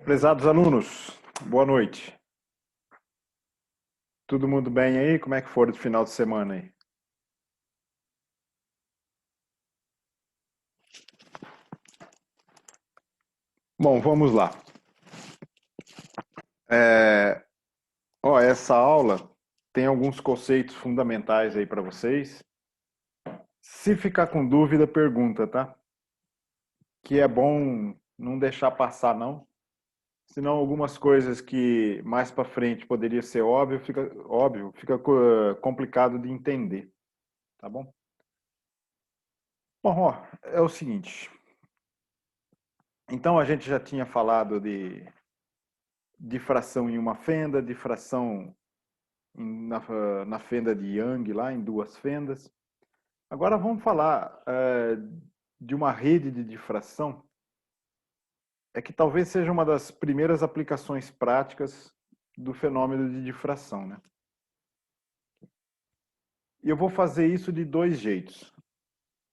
Prezados alunos, boa noite. Todo mundo bem aí? Como é que foi o final de semana aí? Bom, vamos lá. Essa aula tem alguns conceitos fundamentais aí para vocês. Se ficar com dúvida, pergunta, tá? Que é bom não deixar passar, não. Senão algumas coisas que mais para frente poderia ser óbvio, fica complicado de entender, tá bom? Bom, é o seguinte. Então a gente já tinha falado de difração em uma fenda, difração na fenda de Young, lá em duas fendas. Agora vamos falar de uma rede de difração, que talvez seja uma das primeiras aplicações práticas do fenômeno de difração, né? E eu vou fazer isso de dois jeitos.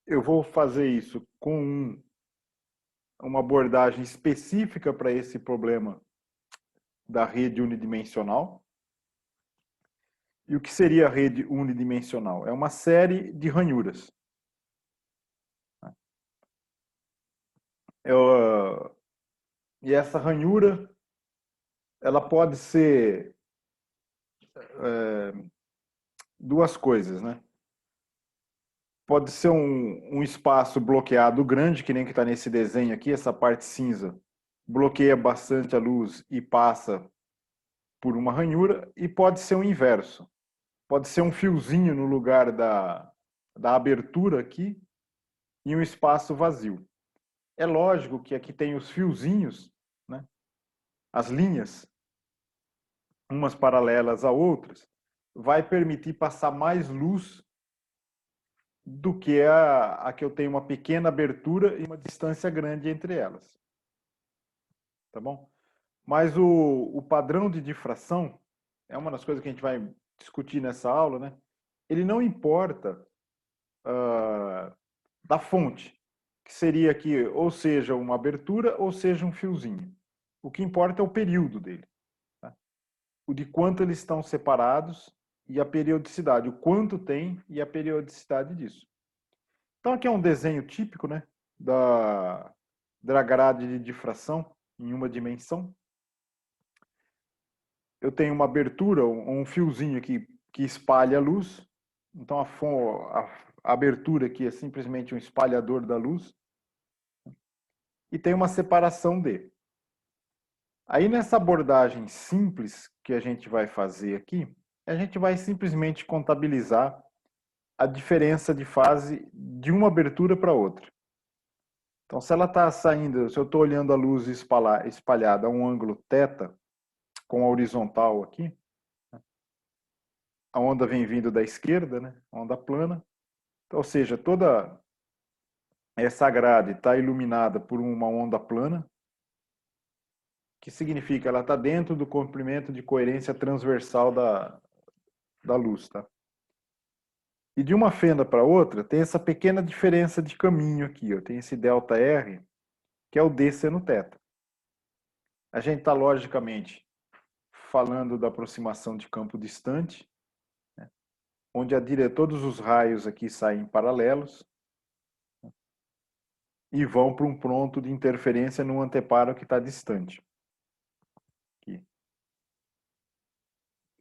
Eu vou fazer isso com uma abordagem específica para esse problema da rede unidimensional. E o que seria a rede unidimensional? É uma série de ranhuras. Eu, e essa ranhura, ela pode ser duas coisas, né? Pode ser um espaço bloqueado grande, que nem que está nesse desenho aqui, essa parte cinza, bloqueia bastante a luz e passa por uma ranhura, e pode ser o inverso. Pode ser um fiozinho no lugar da abertura aqui e um espaço vazio. É lógico que aqui tem os fiozinhos, né? As linhas, umas paralelas a outras, vai permitir passar mais luz do que a que eu tenho uma pequena abertura e uma distância grande entre elas. Tá bom? Mas o padrão de difração é uma das coisas que a gente vai discutir nessa aula, né? Ele não importa da fonte, que seria aqui, ou seja, uma abertura, ou seja, um fiozinho. O que importa é o período dele. Tá? O de quanto eles estão separados e a periodicidade, o quanto tem e a periodicidade disso. Então aqui é um desenho típico, né, da grade de difração em uma dimensão. Eu tenho uma abertura, um fiozinho aqui que espalha a luz. Então a abertura aqui é simplesmente um espalhador da luz. E tem uma separação D. Aí nessa abordagem simples que a gente vai fazer aqui, a gente vai simplesmente contabilizar a diferença de fase de uma abertura para outra. Então, se ela está saindo, se eu estou olhando a luz espalhada a um ângulo θ, com a horizontal aqui, a onda vem vindo da esquerda, né? A onda plana. Então, ou seja, toda essa grade está iluminada por uma onda plana, que significa ela está dentro do comprimento de coerência transversal da luz, tá? E de uma fenda para outra, tem essa pequena diferença de caminho aqui, ó. Tem esse ΔR, que é o d seno θ. A gente está, logicamente, falando da aproximação de campo distante, né, onde todos os raios aqui saem paralelos e vão para um ponto de interferência no anteparo que está distante. Aqui.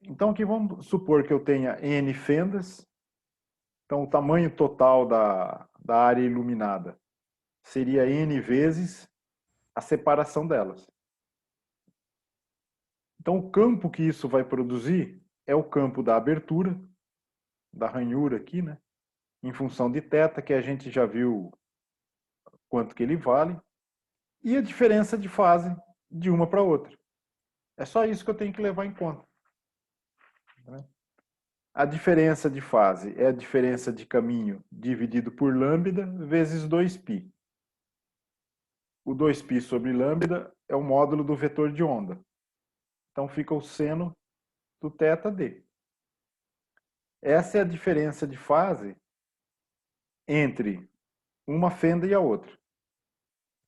Então, aqui vamos supor que eu tenha N fendas. Então, o tamanho total da área iluminada seria N vezes a separação delas. Então, o campo que isso vai produzir é o campo da abertura, da ranhura aqui, né? Em função de θ, que a gente já viu quanto que ele vale, e a diferença de fase de uma para outra. É só isso que eu tenho que levar em conta. A diferença de fase é a diferença de caminho dividido por lambda vezes 2π. O 2π sobre lambda é o módulo do vetor de onda. Então fica o seno do θd. Essa é a diferença de fase entre uma fenda e a outra.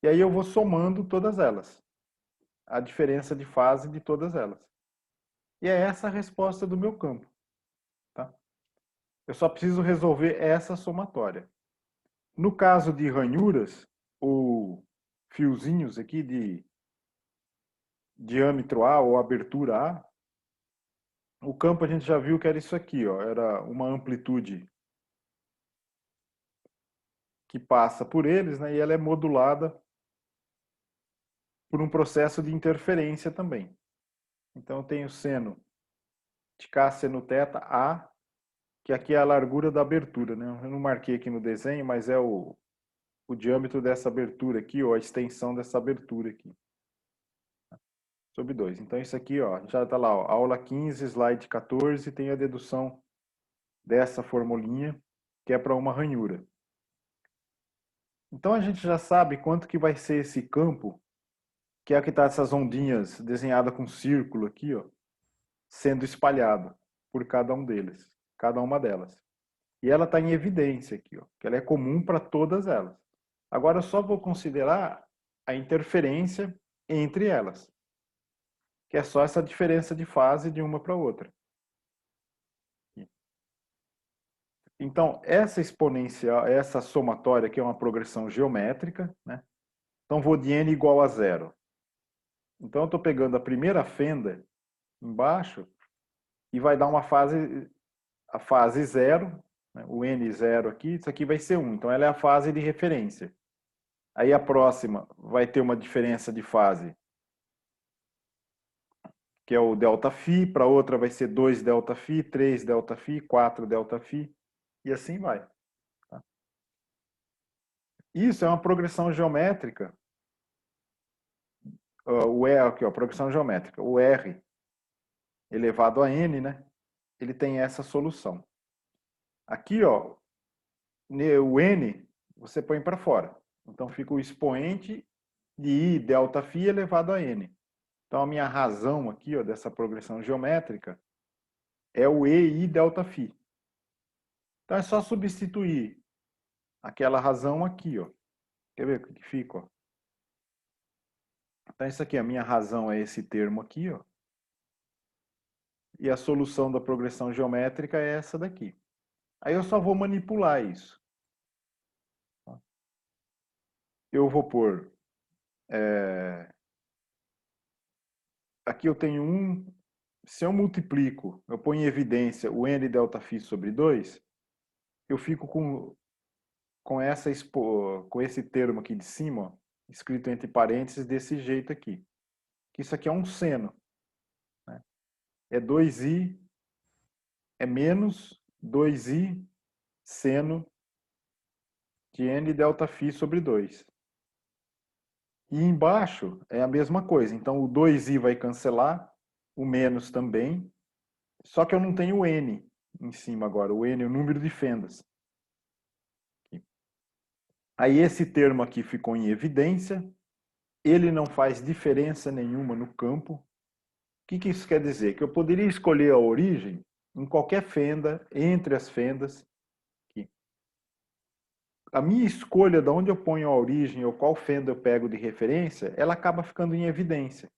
E aí eu vou somando todas elas. a diferença de fase de todas elas. E é essa a resposta do meu campo. Tá? Eu só preciso resolver essa somatória. No caso de ranhuras, ou fiozinhos aqui de diâmetro A ou abertura A, o campo a gente já viu que era isso aqui, ó, era uma amplitude que passa por eles, né, e ela é modulada por um processo de interferência também. Então eu tenho seno de K seno θ A, que aqui é a largura da abertura, né? Eu não marquei aqui no desenho, mas é o diâmetro dessa abertura aqui, ou a extensão dessa abertura aqui. Sobre 2. Então isso aqui, ó, já está lá, ó, aula 15, slide 14, tem a dedução dessa formulinha, que é para uma ranhura. Então a gente já sabe quanto que vai ser esse campo, que é que está essas ondinhas desenhadas com círculo aqui, ó, sendo espalhado por cada um deles, cada uma delas. E ela está em evidência aqui, ó, que ela é comum para todas elas. Agora eu só vou considerar a interferência entre elas, que é só essa diferença de fase de uma para outra. Então, essa exponencial, essa somatória aqui é uma progressão geométrica, né? Então, vou de n igual a zero. Então, eu estou pegando a primeira fenda embaixo e vai dar uma fase, a fase zero, né? O n zero aqui, isso aqui vai ser 1. Então, ela é a fase de referência. Aí, a próxima vai ter uma diferença de fase, que é o ΔΦ, para outra vai ser 2 ΔΦ, 3 ΔΦ, 4 ΔΦ, e assim vai. Tá? Isso é uma progressão geométrica. O R aqui, ó, progressão geométrica. O R elevado a n, né? Ele tem essa solução. Aqui, ó, o n você põe para fora. Então fica o expoente de i ΔΦ elevado a n. Então a minha razão aqui, ó, dessa progressão geométrica é o EI ΔΦ. Então é só substituir aquela razão aqui, ó. Quer ver o que fica, ó? Então isso aqui, a minha razão é esse termo aqui, ó. E a solução da progressão geométrica é essa daqui. Aí eu só vou manipular isso. Eu vou pôr... Aqui eu tenho se eu multiplico, eu ponho em evidência o n ΔΦ sobre 2, eu fico com esse termo aqui de cima, ó, escrito entre parênteses desse jeito aqui. Que isso aqui é um seno. Né? É 2i, é menos 2i seno de n ΔΦ sobre 2. E embaixo é a mesma coisa. Então o 2i vai cancelar, o menos também, só que eu não tenho o n em cima agora. O n é o número de fendas. Aí esse termo aqui ficou em evidência. Ele não faz diferença nenhuma no campo. O que isso quer dizer? Que eu poderia escolher a origem em qualquer fenda, entre as fendas. Aqui. A minha escolha de onde eu ponho a origem ou qual fenda eu pego de referência, ela acaba ficando em evidência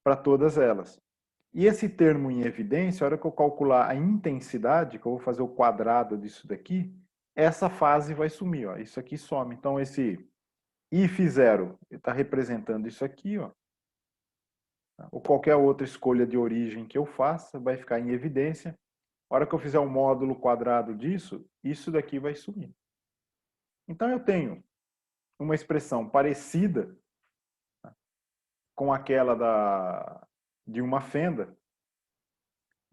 para todas elas. E esse termo em evidência, a hora que eu calcular a intensidade, que eu vou fazer o quadrado disso daqui, essa fase vai sumir, ó. Isso aqui some. Então esse if zero está representando isso aqui, ó. Ou qualquer outra escolha de origem que eu faça, vai ficar em evidência. A hora que eu fizer um módulo quadrado disso, isso daqui vai sumir. Então eu tenho uma expressão parecida com aquela de uma fenda,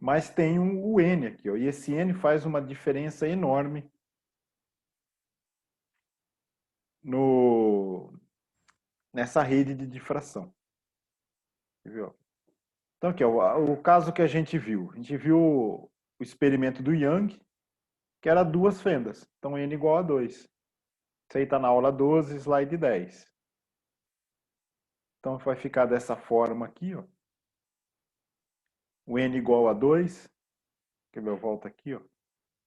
mas tem o n aqui, ó, e esse n faz uma diferença enorme nessa rede de difração. Viu? Então aqui, ó, o caso que a gente viu o experimento do Young, que era duas fendas, então n igual a 2. Isso aí está na aula 12, slide 10. Então vai ficar dessa forma aqui, ó. O n igual a 2. Quer ver? Eu volto aqui, ó.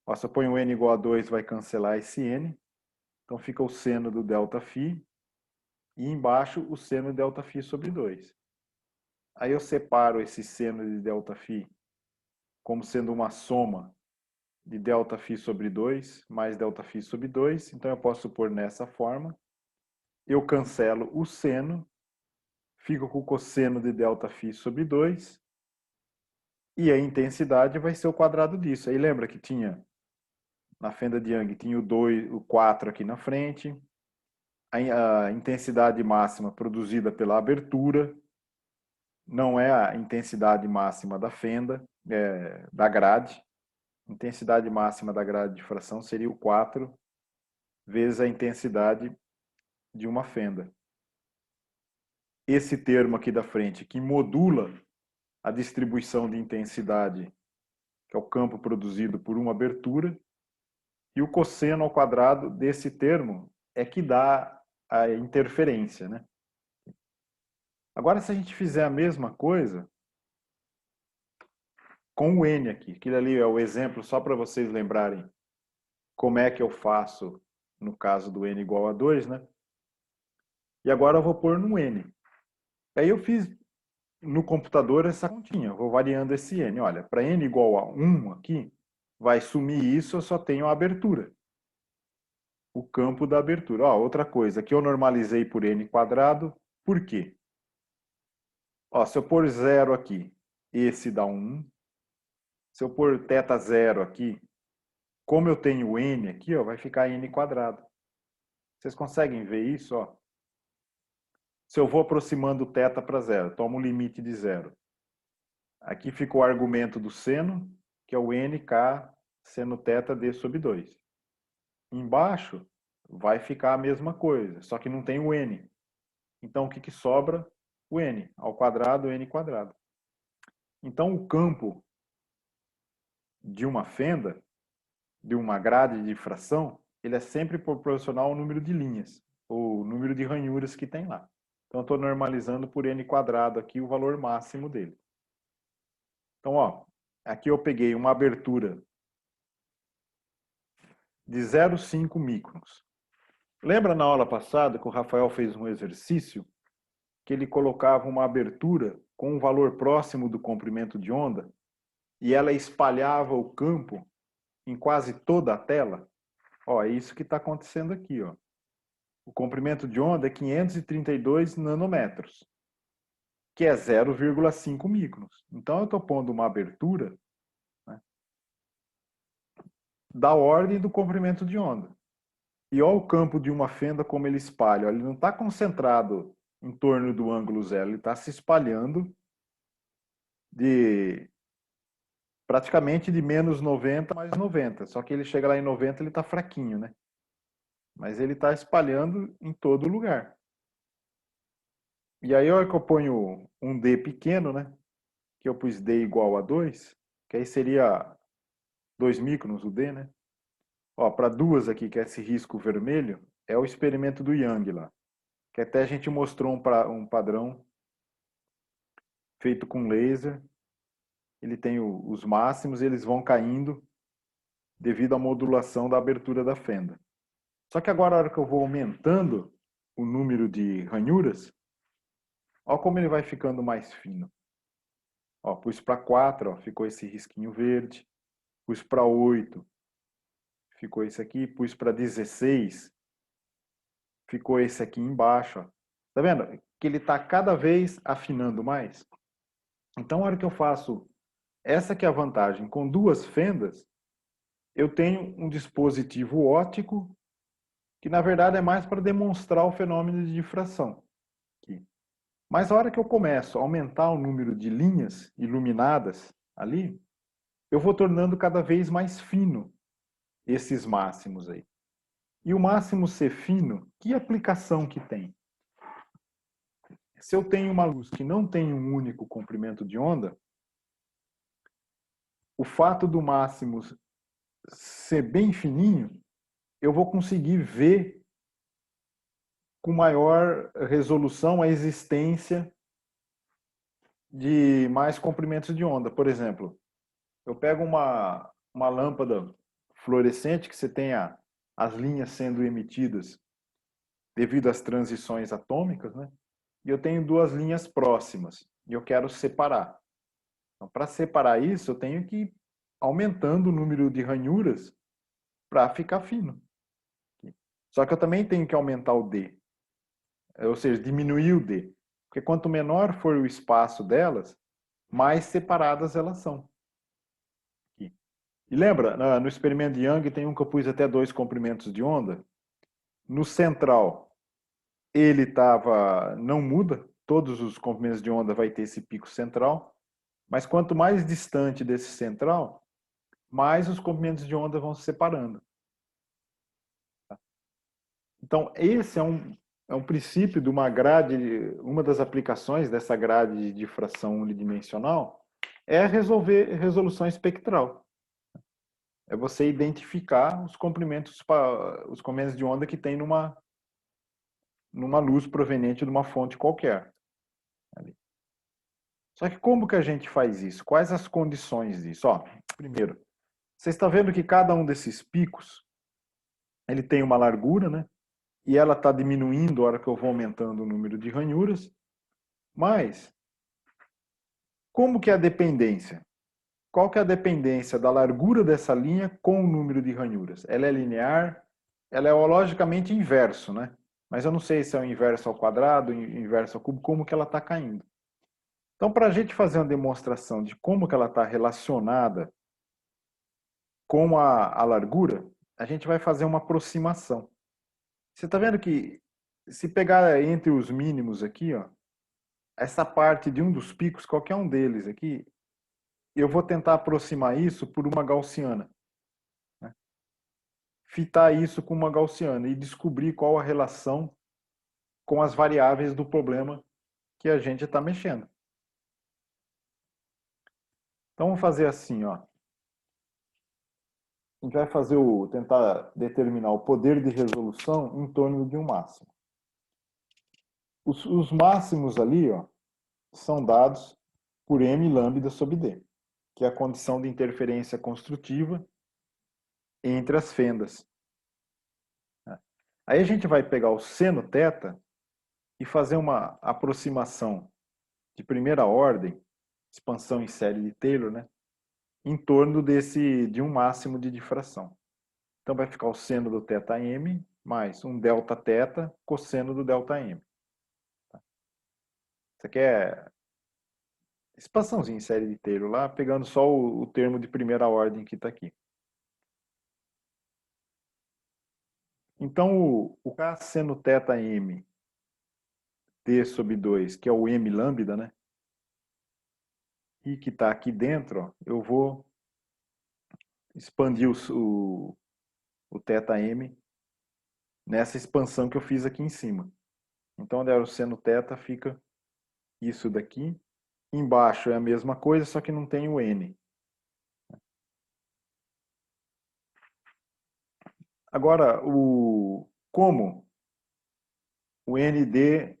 Ó, se eu ponho o n igual a 2, vai cancelar esse n. Então fica o seno do ΔΦ. E embaixo o seno ΔΦ sobre 2. Aí eu separo esse seno de ΔΦ como sendo uma soma de ΔΦ sobre 2 mais ΔΦ sobre 2. Então eu posso pôr nessa forma. Eu cancelo o seno, fico com o cosseno de ΔΦ sobre 2. E a intensidade vai ser o quadrado disso. Aí lembra que tinha, na fenda de Young, tinha o 2, o 4 aqui na frente. A intensidade máxima produzida pela abertura não é a intensidade máxima da fenda, da grade. A intensidade máxima da grade de fração seria o 4 vezes a intensidade de uma fenda. Esse termo aqui da frente, que modula a distribuição de intensidade, que é o campo produzido por uma abertura, e o cosseno ao quadrado desse termo é que dá a interferência, né? Agora, se a gente fizer a mesma coisa com o N aqui, aquilo ali é o exemplo só para vocês lembrarem como é que eu faço no caso do N igual a 2, né? E agora eu vou pôr no N. Aí eu fiz no computador essa continha, eu vou variando esse N. Olha, para N igual a 1 aqui, vai sumir isso, eu só tenho a abertura. O campo da abertura. Ó, outra coisa, aqui eu normalizei por N quadrado, por quê? Ó, se eu pôr 0 aqui, esse dá 1. Se eu pôr θ 0 aqui, como eu tenho N aqui, ó, vai ficar N quadrado. Vocês conseguem ver isso? Ó? Se eu vou aproximando o θ para 0, tomo o limite de 0. Aqui fica o argumento do seno, que é o nk seno θ d sobre 2. Embaixo vai ficar a mesma coisa, só que não tem o n. Então o que sobra? O n ao quadrado, n quadrado. Então o campo de uma fenda, de uma grade de difração, ele é sempre proporcional ao número de linhas, ou número de ranhuras que tem lá. Então eu estou normalizando por n quadrado aqui o valor máximo dele. Então, ó, aqui eu peguei uma abertura de 0,5 microns. Lembra na aula passada que o Rafael fez um exercício que ele colocava uma abertura com um valor próximo do comprimento de onda e ela espalhava o campo em quase toda a tela? Ó, é isso que está acontecendo aqui, ó. O comprimento de onda é 532 nanômetros, que é 0,5 microns. Então eu estou pondo uma abertura, né, da ordem do comprimento de onda. E olha o campo de uma fenda como ele espalha. Ele não está concentrado em torno do ângulo zero, ele está se espalhando de praticamente de menos 90 mais 90. Só que ele chega lá em 90, ele está fraquinho, né? Mas ele está espalhando em todo lugar. E aí, olha que eu ponho um D pequeno, né? Que eu pus D igual a 2, que aí seria 2 microns o D, né? Ó, para duas aqui, que é esse risco vermelho, é o experimento do Young lá. Que até a gente mostrou um padrão feito com laser. Ele tem os máximos e eles vão caindo devido à modulação da abertura da fenda. Só que agora, a hora que eu vou aumentando o número de ranhuras, olha como ele vai ficando mais fino. Ó, pus para 4, ó, ficou esse risquinho verde. Pus para 8, ficou esse aqui. Pus para 16, ficou esse aqui embaixo. Ó. Tá vendo? Que ele está cada vez afinando mais. Então, a hora que eu faço essa que é a vantagem, com duas fendas, eu tenho um dispositivo óptico que, na verdade, é mais para demonstrar o fenômeno de difração. Aqui. Mas a hora que eu começo a aumentar o número de linhas iluminadas ali, eu vou tornando cada vez mais fino esses máximos aí. E o máximo ser fino, que aplicação que tem? Se eu tenho uma luz que não tem um único comprimento de onda, o fato do máximo ser bem fininho, eu vou conseguir ver com maior resolução a existência de mais comprimentos de onda. Por exemplo, eu pego uma lâmpada fluorescente que você tem as linhas sendo emitidas devido às transições atômicas, né? E eu tenho duas linhas próximas. e eu quero separar. Então, para separar isso, eu tenho que ir aumentando o número de ranhuras para ficar fino. Só que eu também tenho que aumentar o D, ou seja, diminuir o D. Porque quanto menor for o espaço delas, mais separadas elas são. Aqui. E lembra, no experimento de Young tem um que eu pus até 2 comprimentos de onda. No central, ele não muda, todos os comprimentos de onda vai ter esse pico central, mas quanto mais distante desse central, mais os comprimentos de onda vão se separando. Então, esse é um princípio de uma grade, uma das aplicações dessa grade de difração unidimensional é resolver resolução espectral. É você identificar os comprimentos de onda que tem numa luz proveniente de uma fonte qualquer. Só que como que a gente faz isso? Quais as condições disso? Primeiro, você está vendo que cada um desses picos ele tem uma largura, né? E ela está diminuindo a hora que eu vou aumentando o número de ranhuras. Mas, como que é a dependência? Qual que é a dependência da largura dessa linha com o número de ranhuras? Ela é linear, ela é logicamente inverso, né? Mas eu não sei se é o inverso ao quadrado, inverso ao cubo, como que ela está caindo. Então, para a gente fazer uma demonstração de como que ela está relacionada com a largura, a gente vai fazer uma aproximação. Você está vendo que se pegar entre os mínimos aqui, ó, essa parte de um dos picos, qualquer um deles aqui, eu vou tentar aproximar isso por uma gaussiana. Né? Fitar isso com uma gaussiana e descobrir qual a relação com as variáveis do problema que a gente está mexendo. Então vamos fazer assim, ó. A gente vai tentar determinar o poder de resolução em torno de um máximo. Os máximos ali, ó, são dados por m lambda sobre d, que é a condição de interferência construtiva entre as fendas. Aí a gente vai pegar o seno θ e fazer uma aproximação de primeira ordem, expansão em série de Taylor, né, em torno de um máximo de difração. Então vai ficar o seno do θm mais um Δθ cosseno do ΔM. Isso aqui é expansãozinha em série de Taylor lá, pegando só o termo de primeira ordem que está aqui. Então o K seno θm d sobre 2, que é o m lambda, né? E que está aqui dentro, ó, eu vou expandir o θm nessa expansão que eu fiz aqui em cima. Então, onde era o seno θ, fica isso daqui. Embaixo é a mesma coisa, só que não tem o n. Agora, como o nd,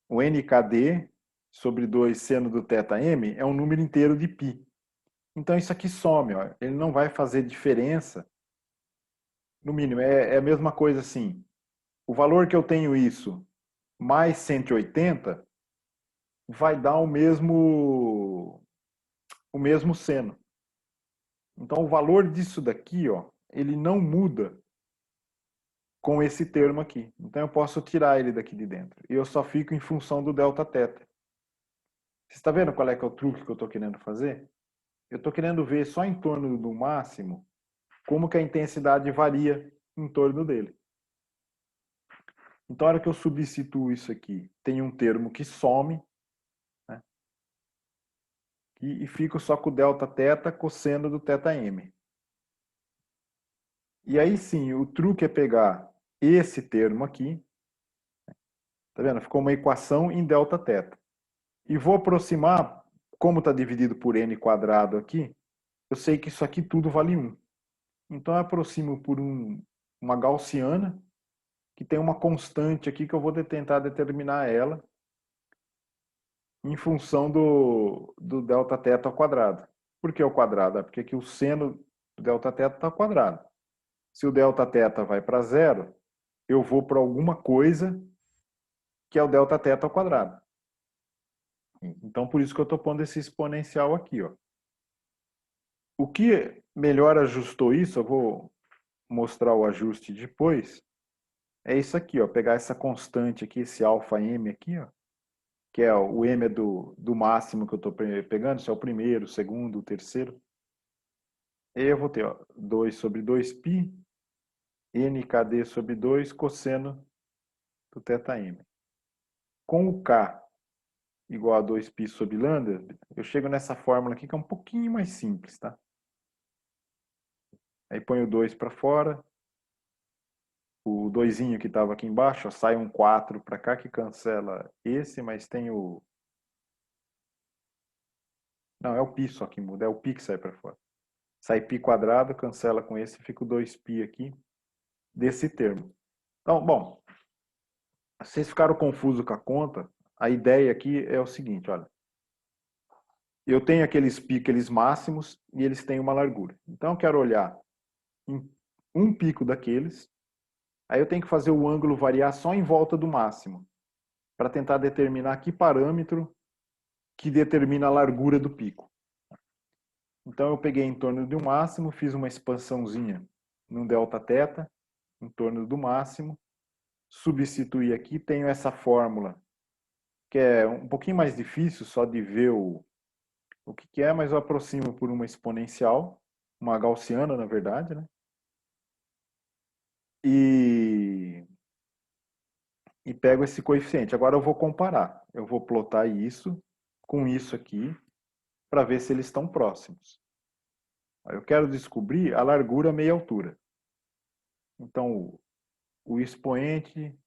o nkd sobre 2 seno do θm é um número inteiro de π. Então, isso aqui some, ó. Ele não vai fazer diferença. No mínimo, é a mesma coisa assim. O valor que eu tenho isso mais 180 vai dar o mesmo seno. Então, o valor disso daqui, ó, ele não muda com esse termo aqui. Então, eu posso tirar ele daqui de dentro. E eu só fico em função do Δθ. Você está vendo qual é que é o truque que eu estou querendo fazer? Eu estou querendo ver só em torno do máximo como que a intensidade varia em torno dele. Então, a hora que eu substituo isso aqui, tem um termo que some, né? E fico só com o Δθ cosseno do θm. E aí sim, o truque é pegar esse termo aqui, tá vendo? Ficou uma equação em Δθ. E vou aproximar, como está dividido por n quadrado aqui, eu sei que isso aqui tudo vale 1. Então eu aproximo por uma gaussiana, que tem uma constante aqui que eu vou tentar determinar ela em função do Δθ ao quadrado. Por que ao quadrado? Porque aqui o seno do Δθ está ao quadrado. Se o Δθ vai para zero, eu vou para alguma coisa que é o Δθ ao quadrado. Então, por isso que eu estou pondo esse exponencial aqui, ó. O que melhor ajustou isso, eu vou mostrar o ajuste depois, é isso aqui, ó. Pegar essa constante aqui, esse alfa m aqui, ó, que é o m é do máximo que eu estou pegando, se é o primeiro, o segundo, o terceiro. E aí eu vou ter, ó, 2 sobre 2π, nkd sobre 2 cosseno do θm. Com o k igual a 2π sobre lambda, eu chego nessa fórmula aqui que é um pouquinho mais simples, tá? Aí ponho o 2 para fora, o 2 que estava aqui embaixo, ó, sai um 4 para cá que cancela esse, mas tem o... Não, é o π só que muda, é o π que sai para fora. Sai π quadrado, cancela com esse, fica o 2π aqui desse termo. Então, bom, vocês ficaram confusos com a conta, a ideia aqui é o seguinte, olha. Eu tenho aqueles π, aqueles máximos, e eles têm uma largura. Então, eu quero olhar em um pico daqueles, aí eu tenho que fazer o ângulo variar só em volta do máximo, para tentar determinar que parâmetro que determina a largura do pico. Então eu peguei em torno de um máximo, fiz uma expansãozinha no Δθ, em torno do máximo, substituí aqui, tenho essa fórmula, que é um pouquinho mais difícil só de ver o que é, mas eu aproximo por uma exponencial, uma gaussiana, na verdade, né? E pego esse coeficiente. Agora eu vou comparar. Eu vou plotar isso com isso aqui para ver se eles estão próximos. Eu quero descobrir a largura meia altura. Então, o expoente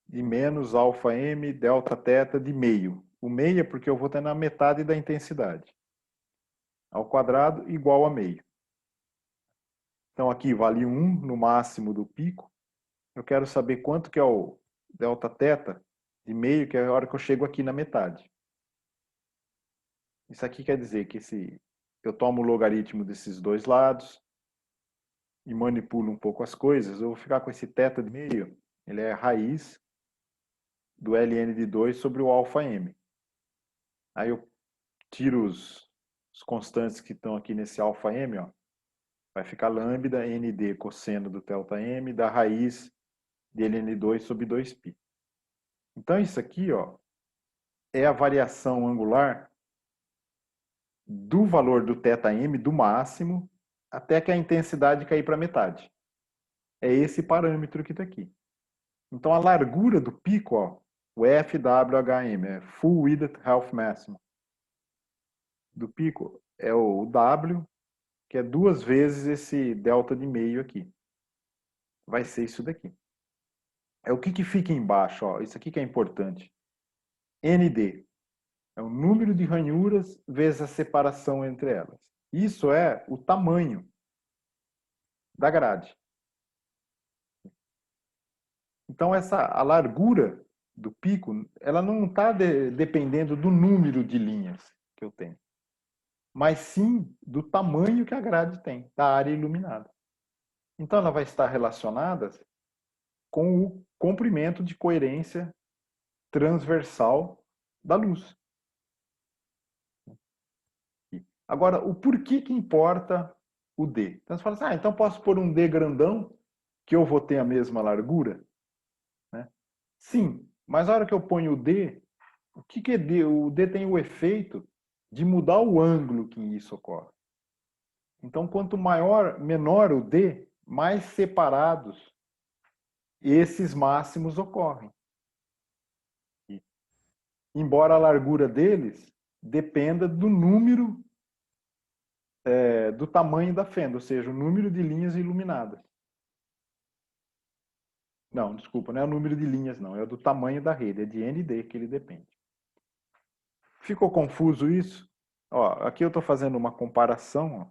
de menos alfa m delta θ de meio. O meio é porque eu vou ter na metade da intensidade. Ao quadrado igual a meio. Então, aqui vale 1 no máximo do pico. Eu quero saber quanto que é o delta θ de meio, que é a hora que eu chego aqui na metade. Isso aqui quer dizer que eu tomo o logaritmo desses dois lados e manipulo um pouco as coisas, eu vou ficar com esse θ de meio, ele é a raiz do ln de 2 sobre o alfa m. Aí eu tiro os constantes que estão aqui nesse alfa m, ó, vai ficar lambda nd cosseno do ΔM da raiz de ln2 sobre 2π. Então isso aqui, ó, é a variação angular do valor do θm, do máximo, até que a intensidade cair para metade. É esse parâmetro que está aqui. Então a largura do pico, ó, o FWHM, é Full Width Half Maximum, do pico é o W, que é 2 vezes esse delta de meio aqui. Vai ser isso daqui. É o que fica embaixo, ó, isso aqui que é importante. ND é o número de ranhuras vezes a separação entre elas. Isso é o tamanho da grade. Então a largura do pico, ela não está dependendo do número de linhas que eu tenho, mas sim do tamanho que a grade tem, da área iluminada. Então ela vai estar relacionada com o comprimento de coerência transversal da luz. Agora, o porquê que importa o D? Então você fala assim, então posso pôr um D grandão que eu vou ter a mesma largura? Né? Sim, mas a hora que eu ponho o D, o que é D? O D tem o efeito de mudar o ângulo que isso ocorre. Então, quanto menor o D, mais separados esses máximos ocorrem. E, embora a largura deles dependa do número, do tamanho da fenda, ou seja, o número de linhas iluminadas. Não, desculpa, não é o número de linhas, não, é do tamanho da rede, é de ND que ele depende. Ficou confuso isso? Ó, aqui eu estou fazendo uma comparação. Ó.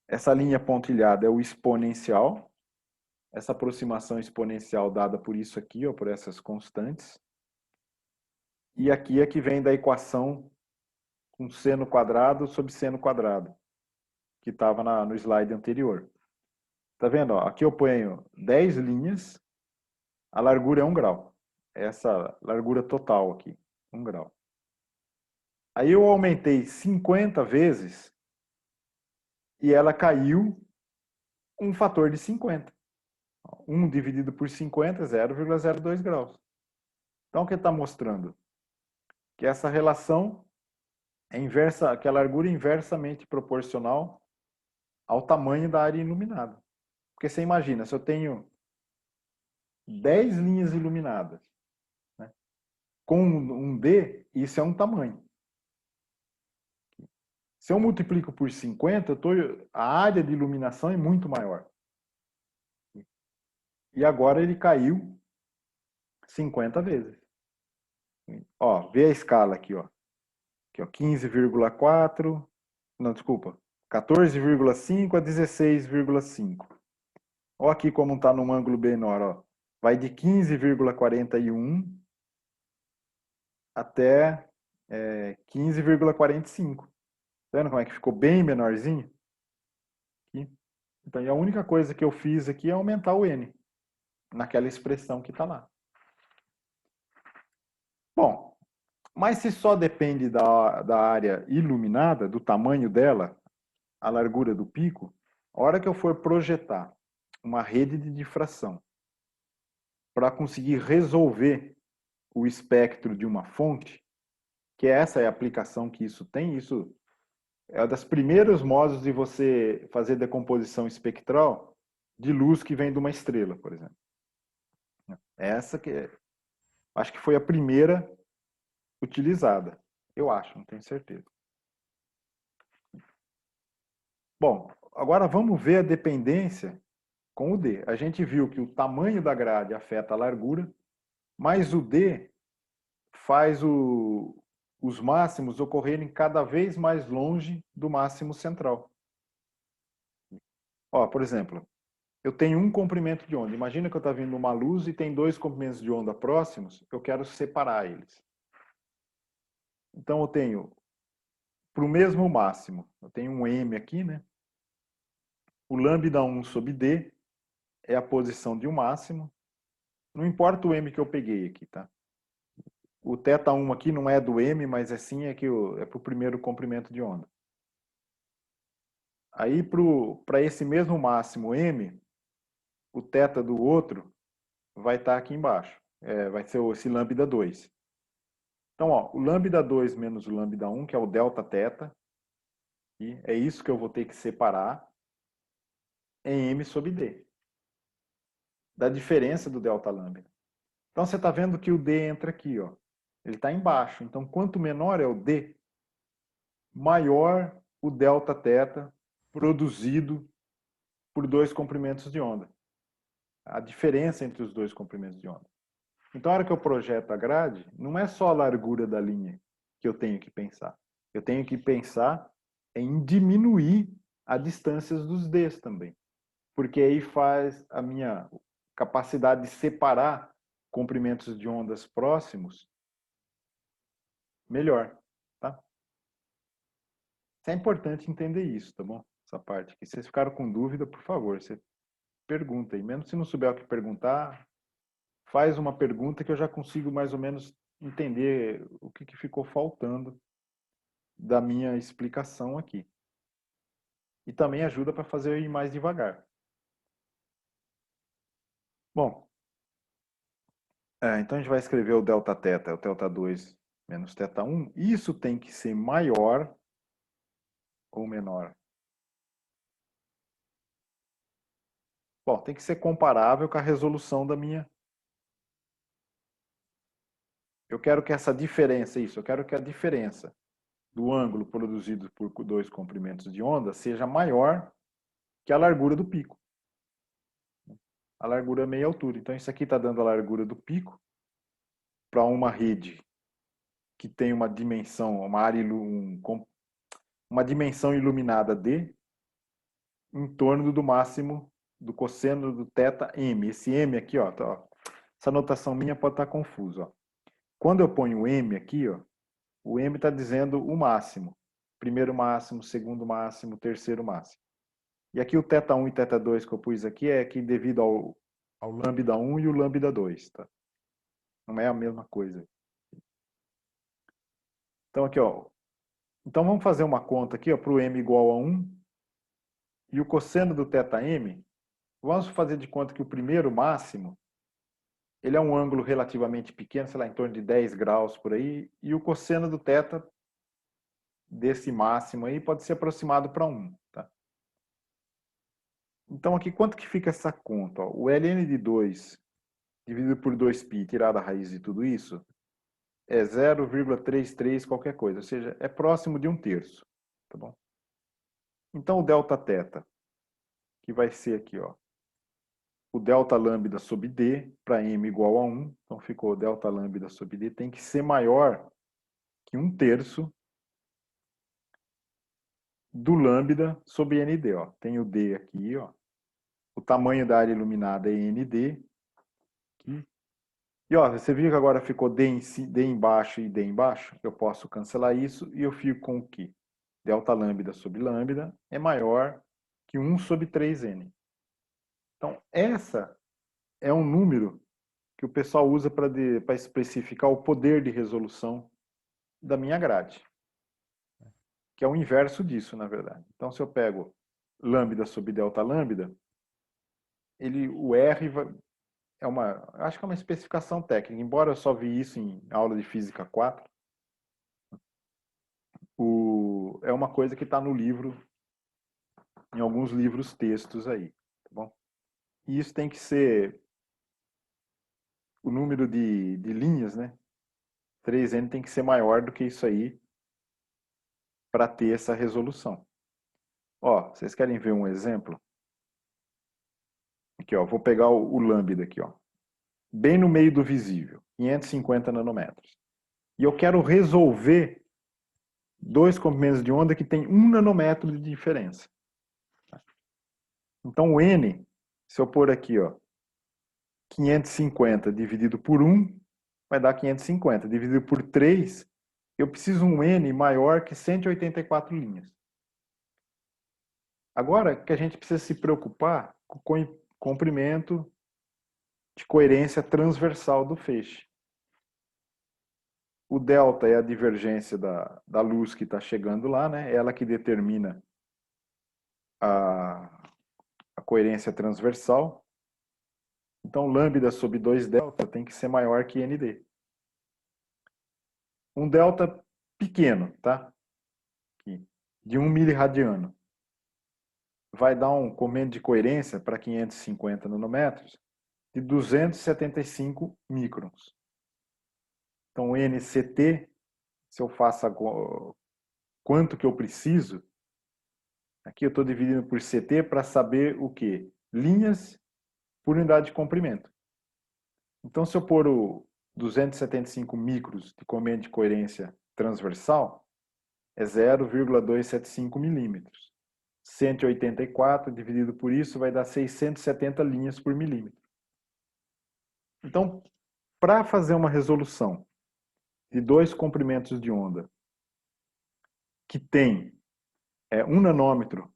Essa linha pontilhada é o exponencial, essa aproximação exponencial dada por isso aqui, ó, por essas constantes. E aqui é que vem da equação com seno quadrado sobre seno quadrado, que estava no slide anterior. Tá vendo? Ó, aqui eu ponho 10 linhas, a largura é 1 grau. Essa largura total aqui, 1 grau. Aí eu aumentei 50 vezes e ela caiu um fator de 50. 1 dividido por 50 é 0,02 graus. Então, o que está mostrando? Que essa relação é inversa, que a largura é inversamente proporcional ao tamanho da área iluminada. Porque você imagina, se eu tenho 10 linhas iluminadas, né, com um D, isso é um tamanho. Se eu multiplico por 50, a área de iluminação é muito maior. E agora ele caiu 50 vezes. Ó, vê a escala aqui, ó. Aqui, ó, 15,4, não, desculpa, 14,5 a 16,5. Ó aqui como está num ângulo menor, ó. Vai de 15,41 até 15,45. Tá vendo como é que ficou bem menorzinho? Aqui. Então, e a única coisa que eu fiz aqui é aumentar o N, naquela expressão que está lá. Bom, mas se só depende da área iluminada, do tamanho dela, a largura do pico, a hora que eu for projetar uma rede de difração para conseguir resolver o espectro de uma fonte, que essa é a aplicação que isso tem, isso é um dos primeiros modos de você fazer decomposição espectral de luz que vem de uma estrela, por exemplo. Essa que acho que foi a primeira utilizada. Eu acho, não tenho certeza. Bom, agora vamos ver a dependência com o D. A gente viu que o tamanho da grade afeta a largura, mas o D faz os máximos ocorrerem cada vez mais longe do máximo central. Ó, por exemplo, eu tenho um comprimento de onda. Imagina que eu estou vindo uma luz e tem dois comprimentos de onda próximos, eu quero separar eles. Então eu tenho, para o mesmo máximo, eu tenho um M aqui, né? O lambda 1 sobre D é a posição de um máximo. Não importa o M que eu peguei aqui, tá? O θ1 aqui não é do M, mas assim é para o primeiro comprimento de onda. Aí para esse mesmo máximo M, o θ do outro vai estar aqui embaixo. Vai ser esse lambda 2. Então, ó, o lambda 2 menos o lambda 1, que é o delta θ, e é isso que eu vou ter que separar em M sobre D, da diferença do delta lambda. Então, você está vendo que o D entra aqui, ó. Ele está embaixo. Então, quanto menor é o D, maior o delta θ produzido por dois comprimentos de onda. A diferença entre os dois comprimentos de onda. Então, a hora que eu projeto a grade, não é só a largura da linha que eu tenho que pensar. Eu tenho que pensar em diminuir a distância dos Ds também. Porque aí faz a minha capacidade de separar comprimentos de ondas próximos melhor, tá? É importante entender isso, tá bom? Essa parte aqui. Se vocês ficaram com dúvida, por favor, você pergunta aí. Mesmo se não souber o que perguntar, faz uma pergunta que eu já consigo mais ou menos entender o que ficou faltando da minha explicação aqui. E também ajuda para fazer eu ir mais devagar. Bom, então a gente vai escrever o delta θ, o θ2 menos θ1. Isso tem que ser maior ou menor? Bom, tem que ser comparável com a resolução da minha. Eu quero que essa diferença, eu quero que a diferença do ângulo produzido por dois comprimentos de onda seja maior que a largura do pico. A largura é meia altura. Então, isso aqui está dando a largura do pico para uma rede que tem uma dimensão, uma dimensão iluminada D em torno do máximo do cosseno do θ M. Esse M aqui, ó, essa notação minha pode estar confusa. Ó. Quando eu ponho o M aqui, ó, o M está dizendo o máximo. Primeiro máximo, segundo máximo, terceiro máximo. E aqui o θ1 e θ2 que eu pus aqui é que devido ao lambda 1 e o lambda 2, tá? Não é a mesma coisa. Então aqui, ó, Então vamos fazer uma conta aqui para o m igual a 1 e o cosseno do θm, vamos fazer de conta que o primeiro máximo, ele é um ângulo relativamente pequeno, sei lá, em torno de 10 graus por aí, e o cosseno do θ desse máximo aí pode ser aproximado para 1. Tá? Então aqui quanto que fica essa conta? Ó? O ln de 2 dividido por 2π, tirado a raiz de tudo isso, é 0,33 qualquer coisa, ou seja, é próximo de 1/3. Tá bom? Então o Δθ, que vai ser aqui, ó, o delta lambda sobre d para m igual a 1, então ficou delta lambda sobre d, tem que ser maior que 1/3 do lambda sobre nd. Ó. Tem o d aqui, ó. O tamanho da área iluminada é nd. Aqui. E ó, você viu que agora ficou d embaixo e d embaixo? Eu posso cancelar isso e eu fico com o quê? Delta lambda sobre lambda é maior que 1 sobre 3n. Então, essa é um número que o pessoal usa para especificar o poder de resolução da minha grade. Que é o inverso disso, na verdade. Então, se eu pego lambda sobre delta lambda, o R é acho que é uma especificação técnica, embora eu só vi isso em aula de física 4, é uma coisa que está no livro, em alguns livros textos aí, tá bom? E isso tem que ser o número de linhas, né? 3n tem que ser maior do que isso aí para ter essa resolução. Ó, vocês querem ver um exemplo? Aqui, ó, vou pegar o lambda aqui, ó. Bem no meio do visível, 550 nanômetros. E eu quero resolver dois comprimentos de onda que tem 1 nanômetro de diferença. Então o n, se eu pôr aqui, ó, 550 dividido por 1, vai dar 550. Dividido por 3, eu preciso um n maior que 184 linhas. Agora que a gente precisa se preocupar com o comprimento de coerência transversal do feixe. O delta é a divergência da luz que está chegando lá, né? Ela que determina a coerência transversal. Então, lambda sobre 2 delta tem que ser maior que nd. Um delta pequeno, tá? Aqui, de 1 miliradiano. Vai dar um comendo de coerência para 550 nanômetros de 275 microns. Então, o NCT, se eu faço quanto que eu preciso, aqui eu estou dividindo por CT para saber o quê? Linhas por unidade de comprimento. Então, se eu pôr o 275 micros de comendo de coerência transversal, é 0,275 milímetros. 184 dividido por isso vai dar 670 linhas por milímetro. Então, para fazer uma resolução de dois comprimentos de onda que tem 1 nanômetro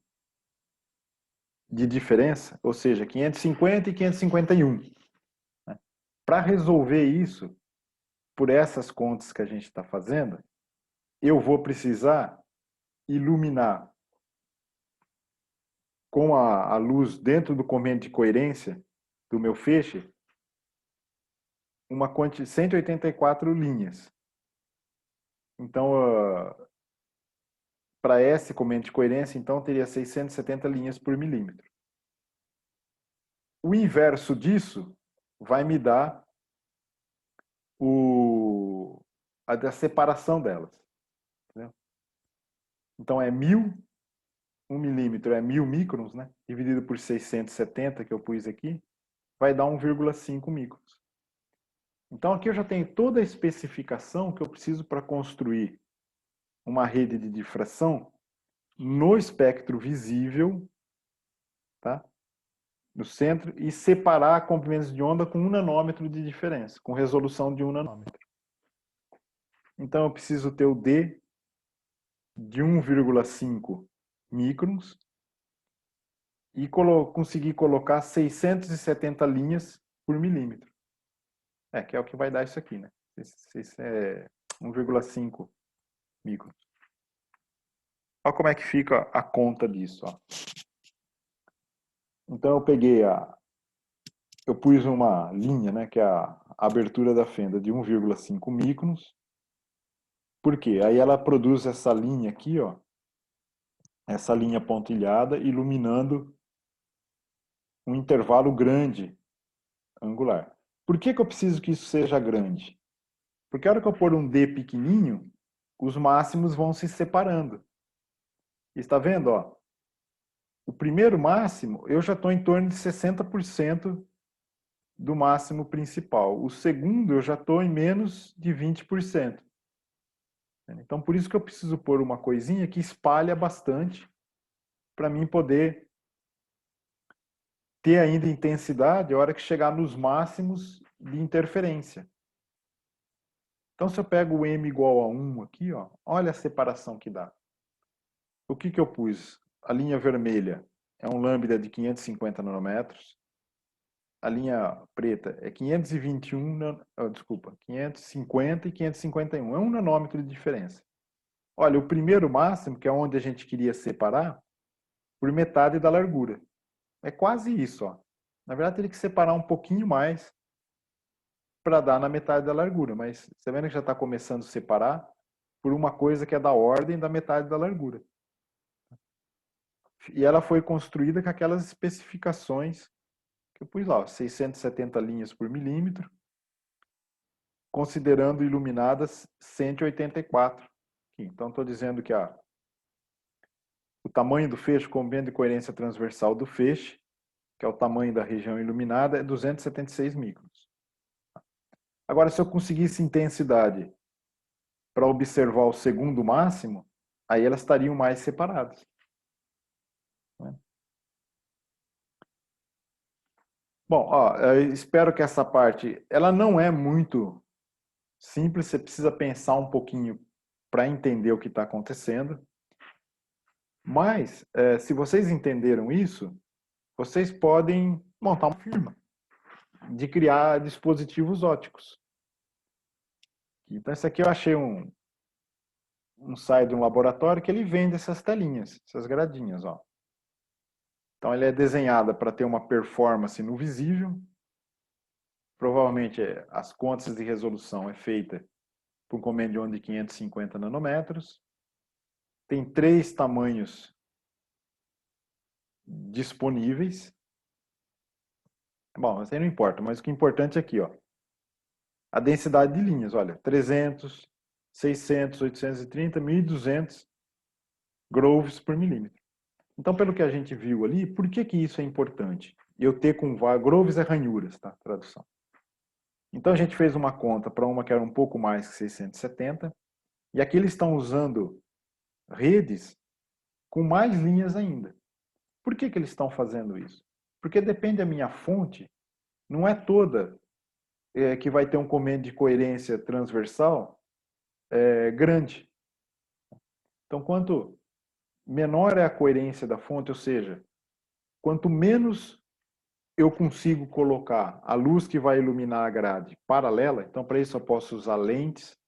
de diferença, ou seja, 550 e 551, né? Para resolver isso, por essas contas que a gente está fazendo, eu vou precisar iluminar com a luz dentro do comendo de coerência do meu feixe uma quantidade 184 linhas. Então, para esse comendo de coerência, então teria 670 linhas por milímetro. O inverso disso vai me dar a separação delas. Entendeu? Então é 1000, 1 milímetro é 1000 microns, né? Dividido por 670 que eu pus aqui, vai dar 1,5 microns. Então aqui eu já tenho toda a especificação que eu preciso para construir uma rede de difração no espectro visível, tá? No centro, e separar comprimentos de onda com 1 nanômetro de diferença, com resolução de 1 nanômetro. Então eu preciso ter o D de 1,5 microns e conseguir colocar 670 linhas por milímetro. Que é o que vai dar isso aqui, né? 1,5 microns. Olha como é que fica a conta disso. Ó. Então eu peguei eu pus uma linha, né, que é a abertura da fenda de 1,5 microns. Por quê? Aí ela produz essa linha aqui, ó, essa linha pontilhada, iluminando um intervalo grande angular. Por que eu preciso que isso seja grande? Porque a hora que eu pôr um D pequenininho, os máximos vão se separando. Está vendo? Ó? O primeiro máximo, eu já estou em torno de 60% do máximo principal. O segundo, eu já estou em menos de 20%. Então, por isso que eu preciso pôr uma coisinha que espalha bastante para mim poder ter ainda intensidade a hora que chegar nos máximos de interferência. Então, se eu pego o M igual a 1 aqui, ó, olha a separação que dá. O que eu pus? A linha vermelha é um lambda de 550 nanômetros. A linha preta é 521, desculpa, 550 e 551. É 1 nanômetro de diferença. Olha, o primeiro máximo, que é onde a gente queria separar, por metade da largura. É quase isso, ó. Na verdade, teria que separar um pouquinho mais para dar na metade da largura, mas você vendo que já está começando a separar por uma coisa que é da ordem da metade da largura. E ela foi construída com aquelas especificações que eu pus lá, 670 linhas por milímetro, considerando iluminadas 184. Então, estou dizendo que o tamanho do feixe, convênio de coerência transversal do feixe, que é o tamanho da região iluminada, é 276 microns. Agora, se eu conseguisse intensidade para observar o segundo máximo, aí elas estariam mais separadas. Bom, ó, eu espero que essa parte, ela não é muito simples, você precisa pensar um pouquinho para entender o que está acontecendo. Mas, se vocês entenderam isso, vocês podem montar uma firma de criar dispositivos óticos. Então, esse aqui eu achei um site de um laboratório que ele vende essas telinhas, essas gradinhas, ó. Então, ele é desenhada para ter uma performance no visível. Provavelmente, as contas de resolução é feita por um comando de onda de 550 nanômetros. Tem 3 tamanhos disponíveis. Bom, isso aí não importa, mas o que é importante é aqui, ó. A densidade de linhas, olha, 300, 600, 830, 1200 groves por milímetro. Então, pelo que a gente viu ali, por que isso é importante? Eu ter com groves é ranhuras, tá? Tradução. Então, a gente fez uma conta para uma que era um pouco mais que 670, e aqui eles estão usando redes com mais linhas ainda. Por que eles estão fazendo isso? Porque depende da minha fonte, não é toda que vai ter um comando de coerência transversal grande. Então, quanto menor é a coerência da fonte, ou seja, quanto menos eu consigo colocar a luz que vai iluminar a grade paralela, então para isso eu posso usar lentes.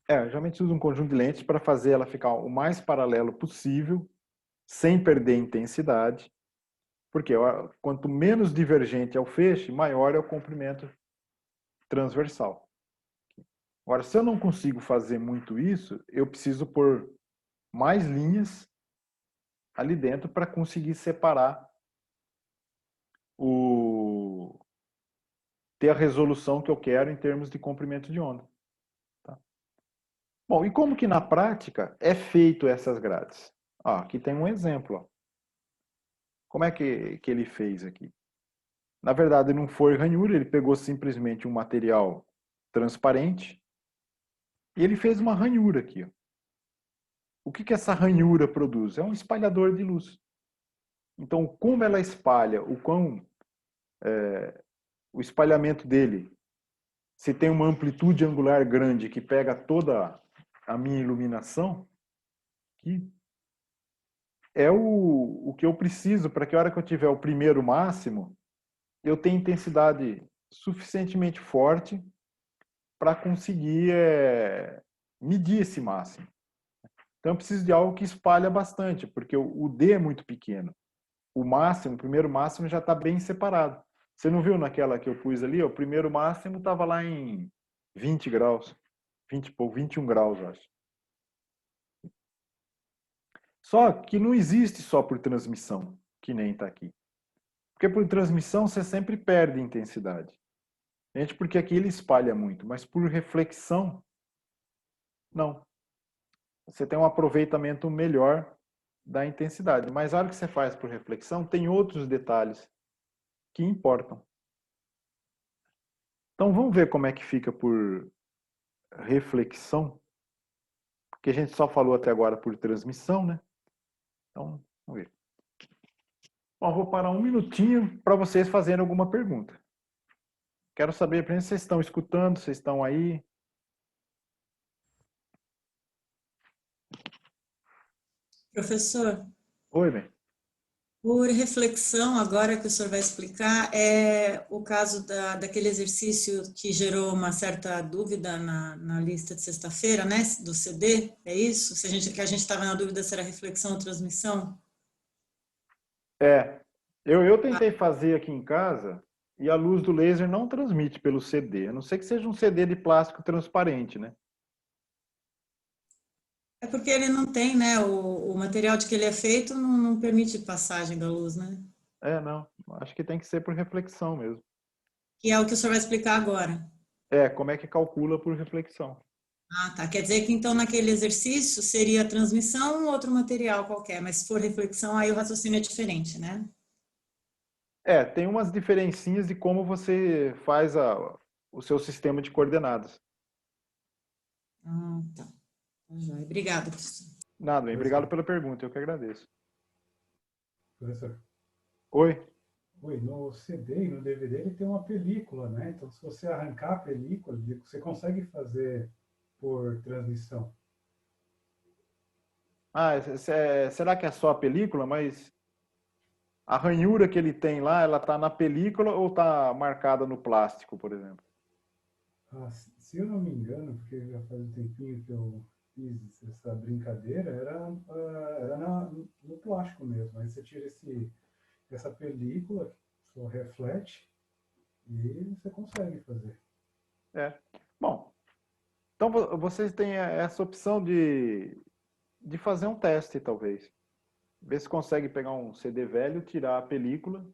Geralmente uso um conjunto de lentes para fazer ela ficar o mais paralelo possível, sem perder intensidade, porque quanto menos divergente é o feixe, maior é o comprimento transversal. Agora, se eu não consigo fazer muito isso, eu preciso pôr mais linhas ali dentro para conseguir separar ter a resolução que eu quero em termos de comprimento de onda. Tá? Bom, e como que na prática é feito essas grades? Aqui tem um exemplo. Ó. Como é que ele fez aqui? Na verdade, não foi ranhura, ele pegou simplesmente um material transparente e ele fez uma ranhura aqui. Ó. O que essa ranhura produz? É um espalhador de luz. Então, como ela espalha, o espalhamento dele, se tem uma amplitude angular grande que pega toda a minha iluminação, que é o que eu preciso para que a hora que eu tiver o primeiro máximo, eu tenha intensidade suficientemente forte para conseguir medir esse máximo. Então eu preciso de algo que espalha bastante, porque o D é muito pequeno. O máximo, o primeiro máximo já está bem separado. Você não viu naquela que eu pus ali? O primeiro máximo estava lá em 20 graus. 21 graus, acho. Só que não existe só por transmissão, que nem está aqui. Porque por transmissão você sempre perde intensidade. Gente, porque aqui ele espalha muito, mas por reflexão, não. Você tem um aproveitamento melhor da intensidade. Mas a hora que você faz por reflexão, tem outros detalhes que importam. Então vamos ver como é que fica por reflexão, porque a gente só falou até agora por transmissão, né? Então, vamos ver. Bom, vou parar um minutinho para vocês fazerem alguma pergunta. Quero saber, primeiro, se vocês estão escutando, vocês estão aí. Professor, Oi, bem. por reflexão, agora que o senhor vai explicar, é o caso daquele exercício que gerou uma certa dúvida na lista de sexta-feira, né, do CD, é isso? Que a gente estava na dúvida se era reflexão ou transmissão? É, eu tentei fazer aqui em casa e a luz do laser não transmite pelo CD, a não ser que seja um CD de plástico transparente, né? É porque ele não tem, né, o material de que ele é feito não permite passagem da luz, né? É, não. Acho que tem que ser por reflexão mesmo. Que é o que o senhor vai explicar agora. É, como é que calcula por reflexão? Ah, tá. Quer dizer que então naquele exercício seria transmissão ou outro material qualquer, mas se for reflexão, aí o raciocínio é diferente, né? É, tem umas diferencinhas de como você faz o seu sistema de coordenadas. Ah, tá. Tá joia. Obrigada, professor. Nada, bem. Obrigado Professor, pela pergunta, eu que agradeço. professor, Oi? oi, no CD e no DVD ele tem uma película, né? Então, se você arrancar a película, você consegue fazer por transmissão. Ah, será que é só a película? Mas a ranhura que ele tem lá, ela tá na película ou tá marcada no plástico, por exemplo? Ah, se eu não me engano, porque já faz um tempinho que eu fiz essa brincadeira, era no plástico mesmo. Aí você tira essa película, só reflete e você consegue fazer. É. Bom, então vocês têm essa opção de fazer um teste, talvez. Ver se consegue pegar um CD velho, tirar a película.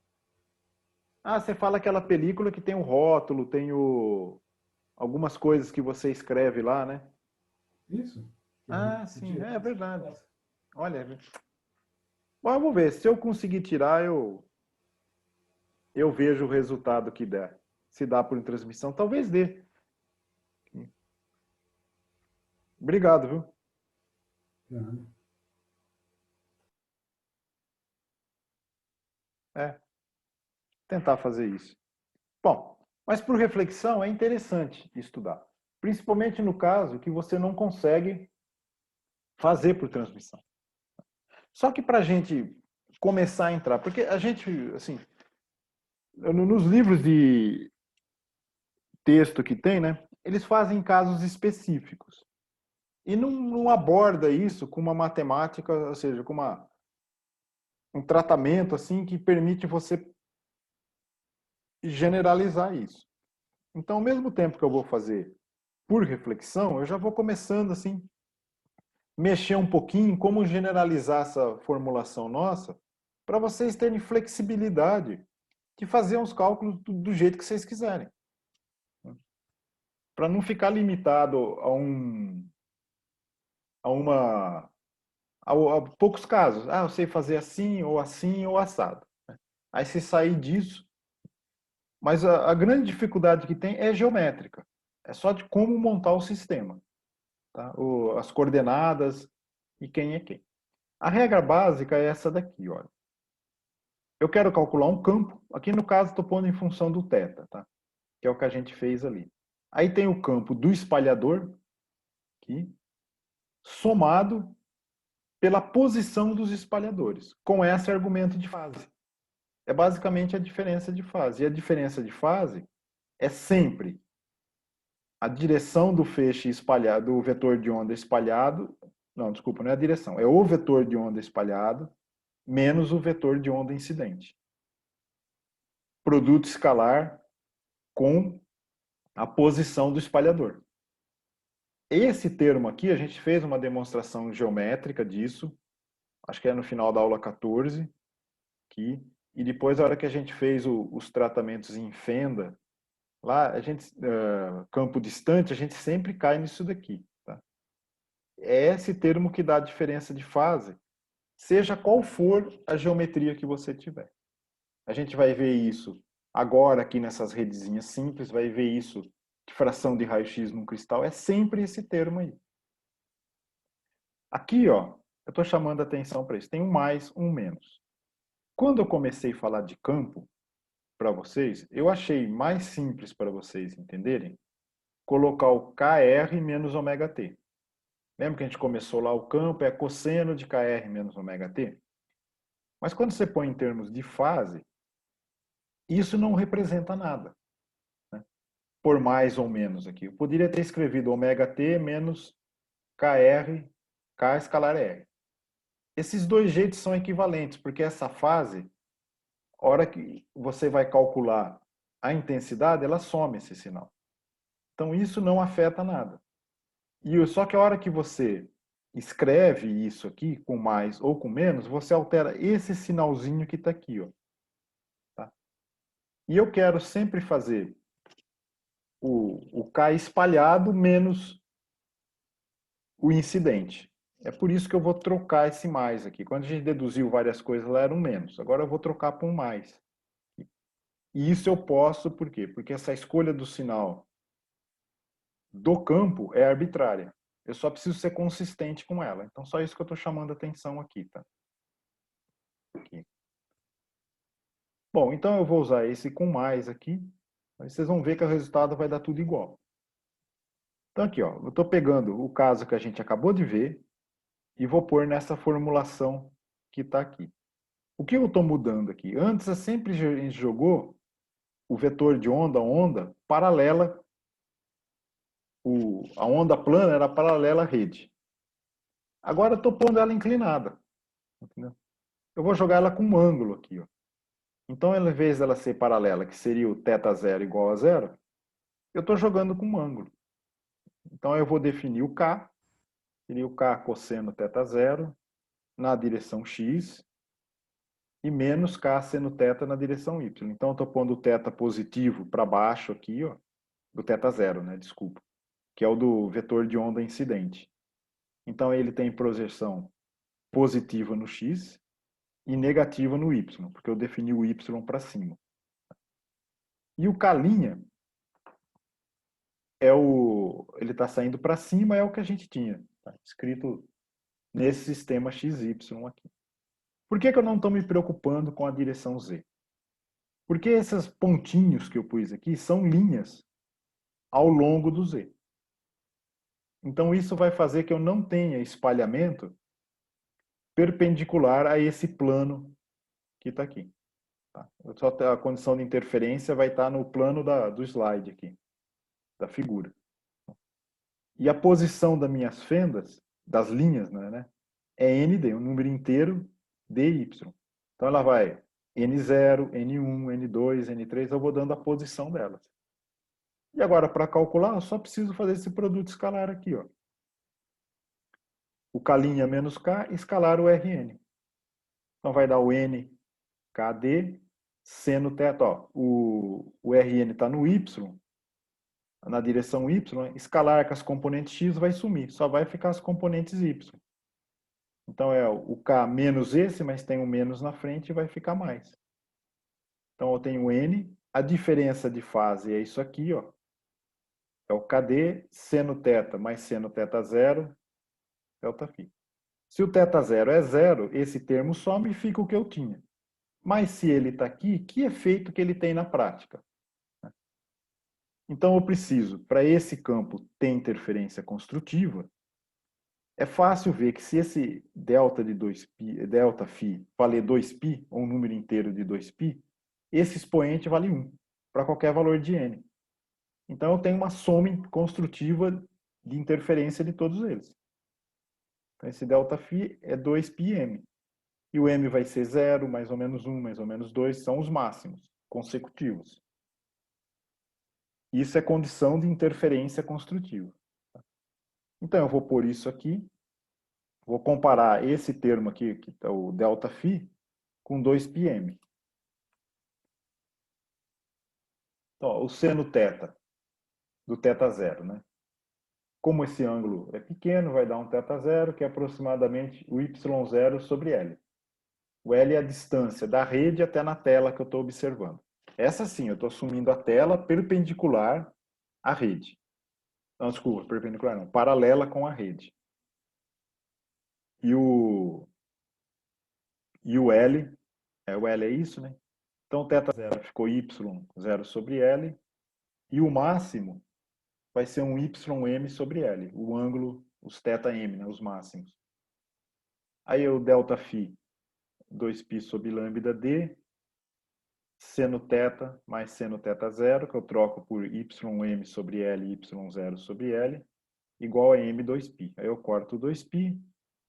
Ah, você fala aquela película que tem o rótulo, tem algumas coisas que você escreve lá, né? Isso, que a Ah, gente sim, tira é tudo que verdade. passa. Olha, bom, vamos ver. Se eu conseguir tirar, eu vejo o resultado que der. Se dá por transmissão, talvez dê. Obrigado, viu? Nada. É, tentar fazer isso. Bom, mas por reflexão é interessante estudar. Principalmente no caso que você não consegue fazer por transmissão. Só que para a gente começar a entrar, porque a gente, assim, nos livros de texto que tem, né, eles fazem casos específicos. E não aborda isso com uma matemática, ou seja, com um tratamento assim que permite você generalizar isso. Então, ao mesmo tempo que eu vou fazer por reflexão, eu já vou começando assim, mexer um pouquinho em como generalizar essa formulação nossa, para vocês terem flexibilidade de fazer uns cálculos do jeito que vocês quiserem. Para não ficar limitado a uma a poucos casos. Ah, eu sei fazer assim ou assado. Aí se sair disso, mas a grande dificuldade que tem é geométrica. É só de como montar o sistema, tá? As coordenadas e quem é quem. A regra básica é essa daqui, olha. Eu quero calcular um campo, aqui no caso estou pondo em função do θ, tá? Que é o que a gente fez ali. Aí tem o campo do espalhador, aqui, somado pela posição dos espalhadores, com esse argumento de fase. É basicamente a diferença de fase. E a diferença de fase é sempre a direção do feixe espalhado, do vetor de onda espalhado, não, desculpa, não é a direção, é o vetor de onda espalhado menos o vetor de onda incidente. Produto escalar com a posição do espalhador. Esse termo aqui, a gente fez uma demonstração geométrica disso, acho que é no final da aula 14, aqui, e depois, a hora que a gente fez os tratamentos em fenda, lá, a gente, campo distante, a gente sempre cai nisso daqui. Tá? É esse termo que dá a diferença de fase, seja qual for a geometria que você tiver. A gente vai ver isso agora aqui nessas redezinhas simples, vai ver isso de fração de raio-x num cristal, é sempre esse termo aí. Aqui, ó, eu estou chamando a atenção para isso. Tem um mais, um menos. Quando eu comecei a falar de campo para vocês, eu achei mais simples para vocês entenderem colocar o KR menos ômega t. Lembra que a gente começou lá, o campo é cosseno de KR menos ômega t? Mas quando você põe em termos de fase, isso não representa nada. Né? Por mais ou menos aqui. Eu poderia ter escrevido ômega t menos KR, K escalar R. Esses dois jeitos são equivalentes, porque essa fase, a hora que você vai calcular a intensidade, ela some esse sinal. Então isso não afeta nada. Só que a hora que você escreve isso aqui, com mais ou com menos, você altera esse sinalzinho que está aqui. Ó. Tá? E eu quero sempre fazer o K espalhado menos o incidente. É por isso que eu vou trocar esse mais aqui. Quando a gente deduziu várias coisas, lá era um menos. Agora eu vou trocar para um mais. E isso eu posso, por quê? Porque essa escolha do sinal do campo é arbitrária. Eu só preciso ser consistente com ela. Então, só isso que eu estou chamando a atenção aqui, tá? Aqui. Bom, então eu vou usar esse com mais aqui. Aí vocês vão ver que o resultado vai dar tudo igual. Então, aqui, ó, eu estou pegando o caso que a gente acabou de ver e vou pôr nessa formulação que está aqui. O que eu estou mudando aqui? Antes, sempre a gente jogou o vetor de onda paralela. A onda plana era paralela à rede. Agora eu estou pondo ela inclinada. Entendeu? Eu vou jogar ela com um ângulo aqui. Ó. Então, ao invés dela ser paralela, que seria o θ0 igual a zero, eu estou jogando com um ângulo. Então, eu vou definir o K, seria o K cosseno θ0 na direção x, e menos K seno θ na direção y. Então, eu estou pondo o θ positivo para baixo aqui, ó, do θ0, né? Desculpa, que é o do vetor de onda incidente. Então, ele tem projeção positiva no x e negativa no y, porque eu defini o y para cima. E o K' ele está saindo para cima, é o que a gente tinha, tá? Escrito nesse sistema XY aqui. Por que eu não estou me preocupando com a direção Z? Porque esses pontinhos que eu pus aqui são linhas ao longo do Z. Então isso vai fazer que eu não tenha espalhamento perpendicular a esse plano que está aqui. Tá? Só a condição de interferência vai estar no plano do slide aqui, da figura. E a posição das minhas fendas, das linhas, né, é ND, um número inteiro DY. Então ela vai N0, N1, N2, N3, eu vou dando a posição delas. E agora, para calcular, eu só preciso fazer esse produto escalar aqui. Ó. O K' menos K, escalar o RN. Então vai dar o N, KD, seno θ. Ó, o RN está no Y, na direção Y, escalar com as componentes X vai sumir, só vai ficar as componentes Y. Então é o K menos esse, mas tem um menos na frente e vai ficar mais. Então eu tenho N, a diferença de fase é isso aqui, ó. É o KD, seno θ mais seno θ0, delta φ. Se o θ0 é zero, esse termo some e fica o que eu tinha. Mas se ele está aqui, que efeito que ele tem na prática? Então eu preciso, para esse campo ter interferência construtiva, é fácil ver que se esse delta de 2π, delta φ valer 2π, ou um número inteiro de 2π, esse expoente vale 1, para qualquer valor de n. Então eu tenho uma soma construtiva de interferência de todos eles. Então esse ΔΦ é 2πm. E o m vai ser 0, mais ou menos 1, mais ou menos 2, são os máximos consecutivos. Isso é condição de interferência construtiva. Então eu vou pôr isso aqui, vou comparar esse termo aqui, que é o ΔΦ, com 2πm. Então, ó, o seno θ, do θ0, né? Como esse ângulo é pequeno, vai dar um θ0, que é aproximadamente o y0 sobre L. O L é a distância da rede até na tela que eu estou observando. Essa sim, eu estou assumindo a tela perpendicular à rede. Não, desculpa, perpendicular não, paralela com a rede. E o L, o L é isso, né? Então, θ0 ficou y0 sobre L. E o máximo vai ser um ym sobre L. O ângulo, os θm, né? Os máximos. Aí o ΔΦ, 2π sobre lambda d, seno θ mais seno θ0, que eu troco por ym sobre L, y0 sobre L, igual a m2π. Aí eu corto 2π,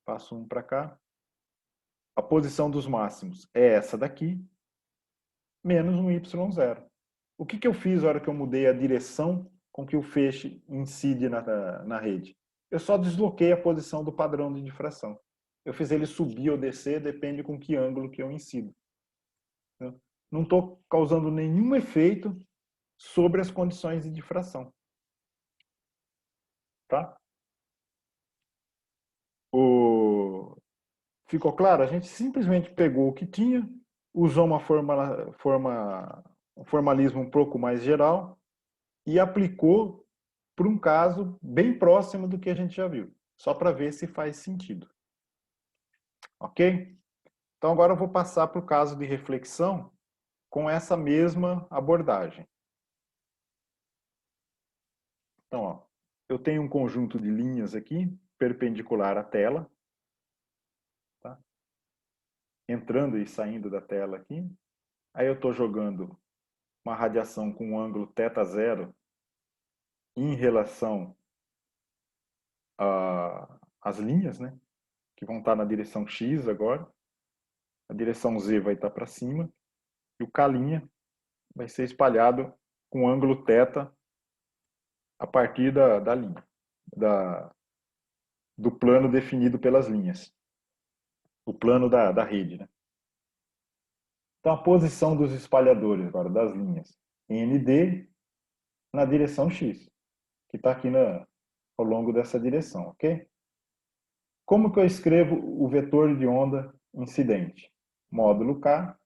passo 1 para cá. A posição dos máximos é essa daqui, menos um y0. O que eu fiz na hora que eu mudei a direção com que o feixe incide na rede? Eu só desloquei a posição do padrão de difração. Eu fiz ele subir ou descer, depende com que ângulo que eu incido. Não estou causando nenhum efeito sobre as condições de difração. Tá? Ficou claro? A gente simplesmente pegou o que tinha, usou um formalismo um pouco mais geral e aplicou para um caso bem próximo do que a gente já viu, só para ver se faz sentido. Ok? Então agora eu vou passar para o caso de reflexão com essa mesma abordagem. Então, ó, eu tenho um conjunto de linhas aqui, perpendicular à tela, tá? Entrando e saindo da tela aqui. Aí eu estou jogando uma radiação com um ângulo θ0 em relação às linhas, né? Que vão estar na direção X agora. A direção Z vai estar para cima. E o K' vai ser espalhado com ângulo θ a partir da linha, do plano definido pelas linhas. O plano da rede, né? Então, a posição dos espalhadores agora, das linhas. ND na direção X, que está aqui ao longo dessa direção, ok? Como que eu escrevo o vetor de onda incidente? Módulo K,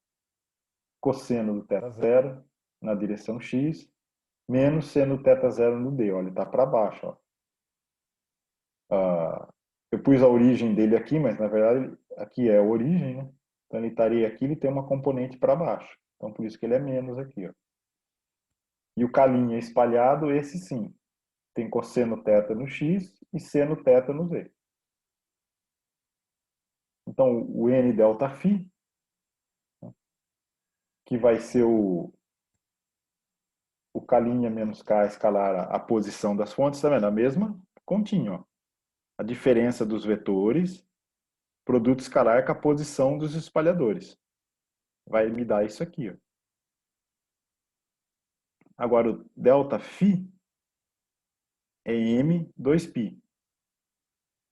cosseno do θ0 na direção X, menos seno do θ0 no D. Olha, ele está para baixo. Ó. Eu pus a origem dele aqui, mas na verdade aqui é a origem, né? Então ele estaria aqui, ele tem uma componente para baixo. Então por isso que ele é menos aqui. Ó. E o K' espalhado, esse sim. Tem cosseno θ no X e seno θ no Z. Então o N delta φ, que vai ser o K' menos K escalar a posição das fontes, está vendo? A mesma continha. Ó. A diferença dos vetores, produto escalar com a posição dos espalhadores. Vai me dar isso aqui. Ó. Agora, o ΔΦ é M2π,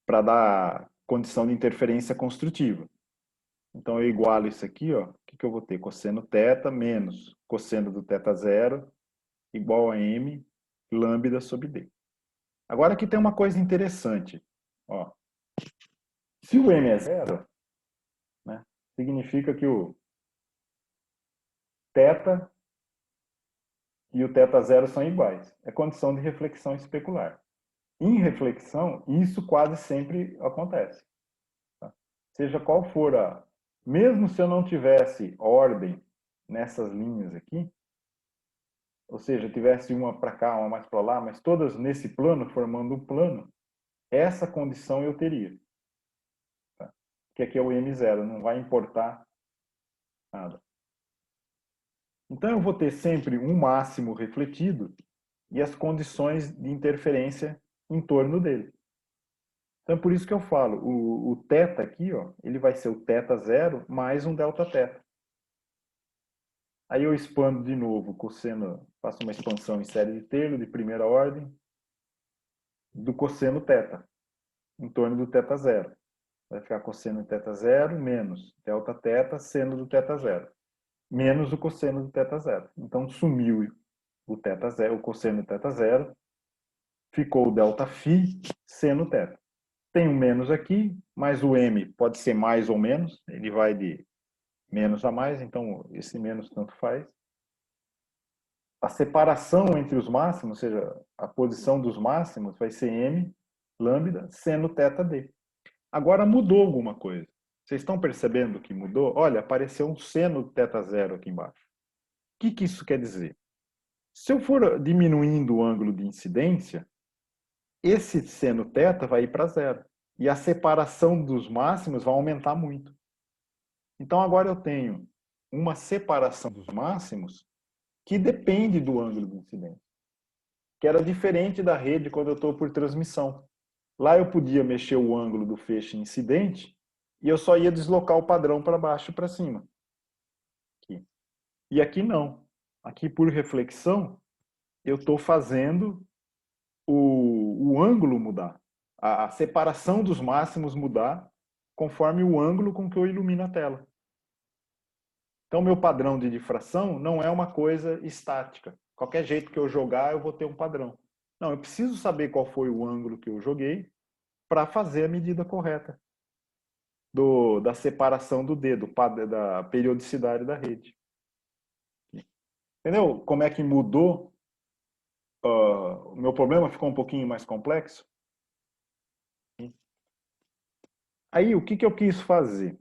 para dar condição de interferência construtiva. Então, eu igualo isso aqui, ó. O que eu vou ter? Cosseno θ menos cosseno do θ0 igual a M lambda sobre D. Agora, aqui tem uma coisa interessante. Ó. Se o M é zero, né, significa que o θ e o θ0 são iguais. É condição de reflexão especular. Em reflexão, isso quase sempre acontece. Tá? Seja qual for mesmo se eu não tivesse ordem nessas linhas aqui, ou seja, tivesse uma para cá, uma mais para lá, mas todas nesse plano, formando um plano, essa condição eu teria. Tá? Que aqui é o M0, não vai importar nada. Então eu vou ter sempre um máximo refletido e as condições de interferência em torno dele. Então, é por isso que eu falo, o θ aqui, ó, ele vai ser o θ0 mais um Δθ. Aí eu expando de novo o cosseno, faço uma expansão em série de Taylor de primeira ordem do cosseno θ, em torno do θ0. Vai ficar cosseno de θ0 menos Δθ seno do θ0, menos o cosseno do θ0. Então sumiu o θ0, o cosseno do θ0, ficou o ΔΦ seno θ. Tem um menos aqui, mas o m pode ser mais ou menos, ele vai de menos a mais, então esse menos tanto faz. A separação entre os máximos, ou seja, a posição dos máximos, vai ser m lambda seno θd. Agora mudou alguma coisa. Vocês estão percebendo que mudou? Olha, apareceu um seno θ0 aqui embaixo. O que isso quer dizer? Se eu for diminuindo o ângulo de incidência, esse seno θ vai ir para zero. E a separação dos máximos vai aumentar muito. Então agora eu tenho uma separação dos máximos que depende do ângulo de incidência. Que era diferente da rede quando eu estou por transmissão. Lá eu podia mexer o ângulo do feixe incidente e eu só ia deslocar o padrão para baixo e para cima. Aqui. E aqui não. Aqui, por reflexão, eu estou fazendo o ângulo mudar. A separação dos máximos mudar conforme o ângulo com que eu ilumino a tela. Então, meu padrão de difração não é uma coisa estática. Qualquer jeito que eu jogar, eu vou ter um padrão. Não, eu preciso saber qual foi o ângulo que eu joguei para fazer a medida correta da separação do dedo, da periodicidade da rede. Entendeu como é que mudou? O meu problema ficou um pouquinho mais complexo. Aí, o que eu quis fazer?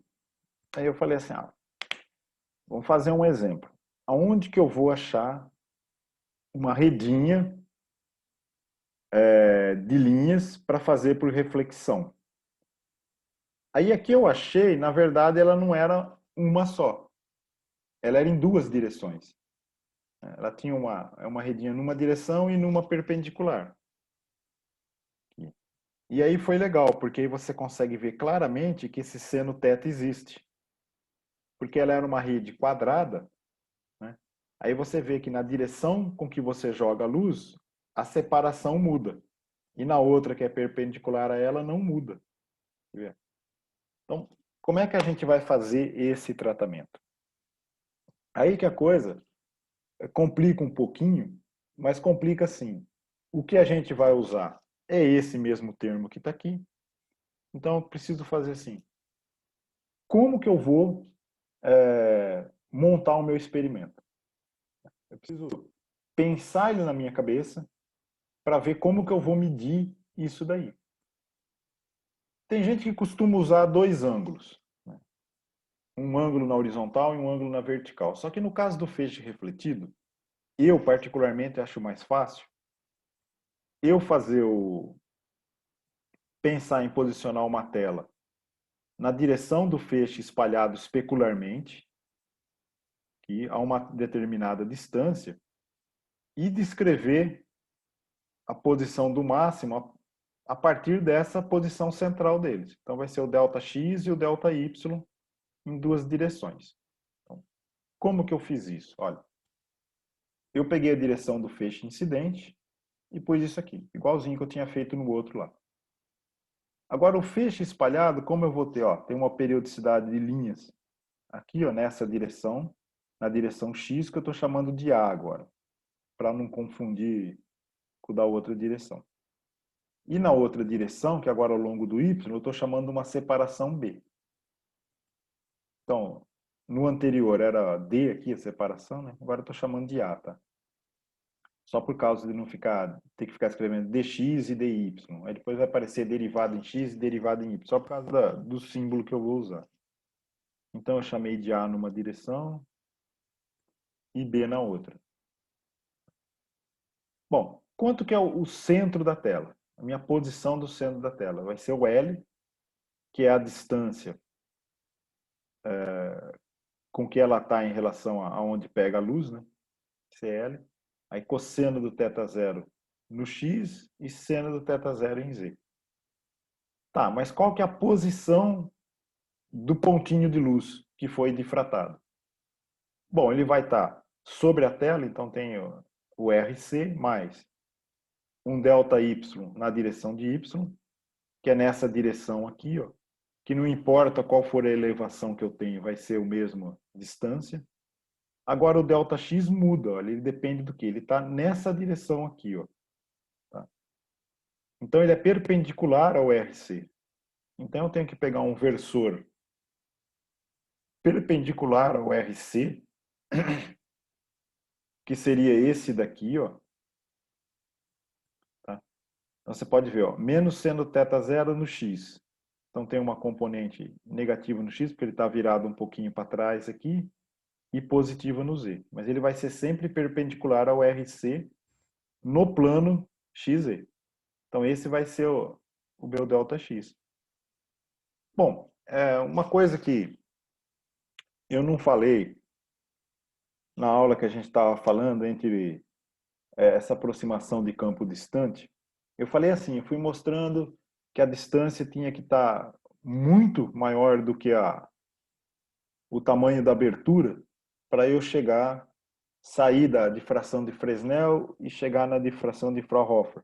Aí eu falei assim, vamos fazer um exemplo. Aonde que eu vou achar uma redinha de linhas para fazer por reflexão? Aí aqui eu achei, na verdade, ela não era uma só. Ela era em duas direções. Ela tinha uma redinha numa direção e numa perpendicular. E aí foi legal, porque aí você consegue ver claramente que esse seno θ existe. Porque ela era uma rede quadrada, né? Aí você vê que na direção com que você joga a luz, a separação muda. E na outra, que é perpendicular a ela, não muda. Então, como é que a gente vai fazer esse tratamento? Aí que a coisa complica um pouquinho, mas complica assim. O que a gente vai usar é esse mesmo termo que está aqui. Então, eu preciso fazer assim. Como que eu vou montar o meu experimento? Eu preciso pensar ele na minha cabeça para ver como que eu vou medir isso daí. Tem gente que costuma usar dois ângulos, né? Um ângulo na horizontal e um ângulo na vertical. Só que no caso do feixe refletido, eu particularmente acho mais fácil eu fazer pensar em posicionar uma tela na direção do feixe espalhado especularmente, que a uma determinada distância, e descrever a posição do máximo a partir dessa posição central deles. Então vai ser o ΔX e o ΔY em duas direções. Então, como que eu fiz isso? Olha, eu peguei a direção do feixe incidente e pus isso aqui, igualzinho que eu tinha feito no outro lá. Agora o feixe espalhado, como eu vou ter? Tem uma periodicidade de linhas aqui, nessa direção, na direção X, que eu estou chamando de A agora, para não confundir com da outra direção. E na outra direção, que agora ao longo do Y, eu estou chamando de uma separação B. Então, no anterior era D aqui, a separação, né? Agora eu estou chamando de A, tá? Só por causa de não ter que ficar escrevendo dx e dy. Aí depois vai aparecer derivado em x e derivado em y, só por causa do símbolo que eu vou usar. Então eu chamei de A numa direção e B na outra. Bom, quanto que é o centro da tela? A minha posição do centro da tela vai ser o L, que é a distância com que ela está em relação a onde pega a luz, né? CL. Aí cosseno do θ0 no x e seno do θ0 em z. Tá, mas qual que é a posição do pontinho de luz que foi difratado? Bom, ele vai estar sobre a tela, então tem o RC mais um ΔY na direção de Y, que é nessa direção aqui, ó, que não importa qual for a elevação que eu tenho, vai ser a mesma distância. Agora o ΔX muda, ó, ele depende do que? Ele está nessa direção aqui, ó. Tá? Então ele é perpendicular ao RC. Então eu tenho que pegar um versor perpendicular ao RC, que seria esse daqui, ó. Tá? Então você pode ver, ó, menos seno θ0 no x. Então tem uma componente negativa no x, porque ele está virado um pouquinho para trás aqui, e positiva no z. Mas ele vai ser sempre perpendicular ao RC no plano XZ. Então esse vai ser o meu ΔX. Bom, uma coisa que eu não falei na aula que a gente estava falando entre essa aproximação de campo distante, eu falei assim, eu fui mostrando que a distância tinha que estar muito maior do que o tamanho da abertura para eu sair da difração de Fresnel e chegar na difração de Fraunhofer.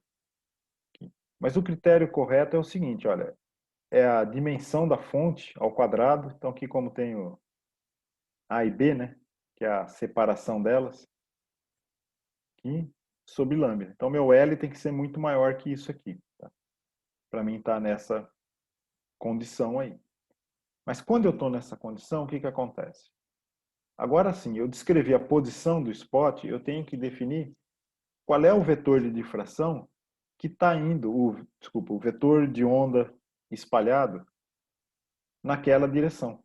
Mas o critério correto é o seguinte, olha, é a dimensão da fonte ao quadrado. Então aqui como tem o A e B, né, que é a separação delas, aqui, sobre lambda. Então meu L tem que ser muito maior que isso aqui, tá? Para mim estar nessa condição aí. Mas quando eu estou nessa condição, o que que acontece? Agora sim, eu descrevi a posição do spot, eu tenho que definir qual é o vetor de difração que está indo, o vetor de onda espalhado naquela direção.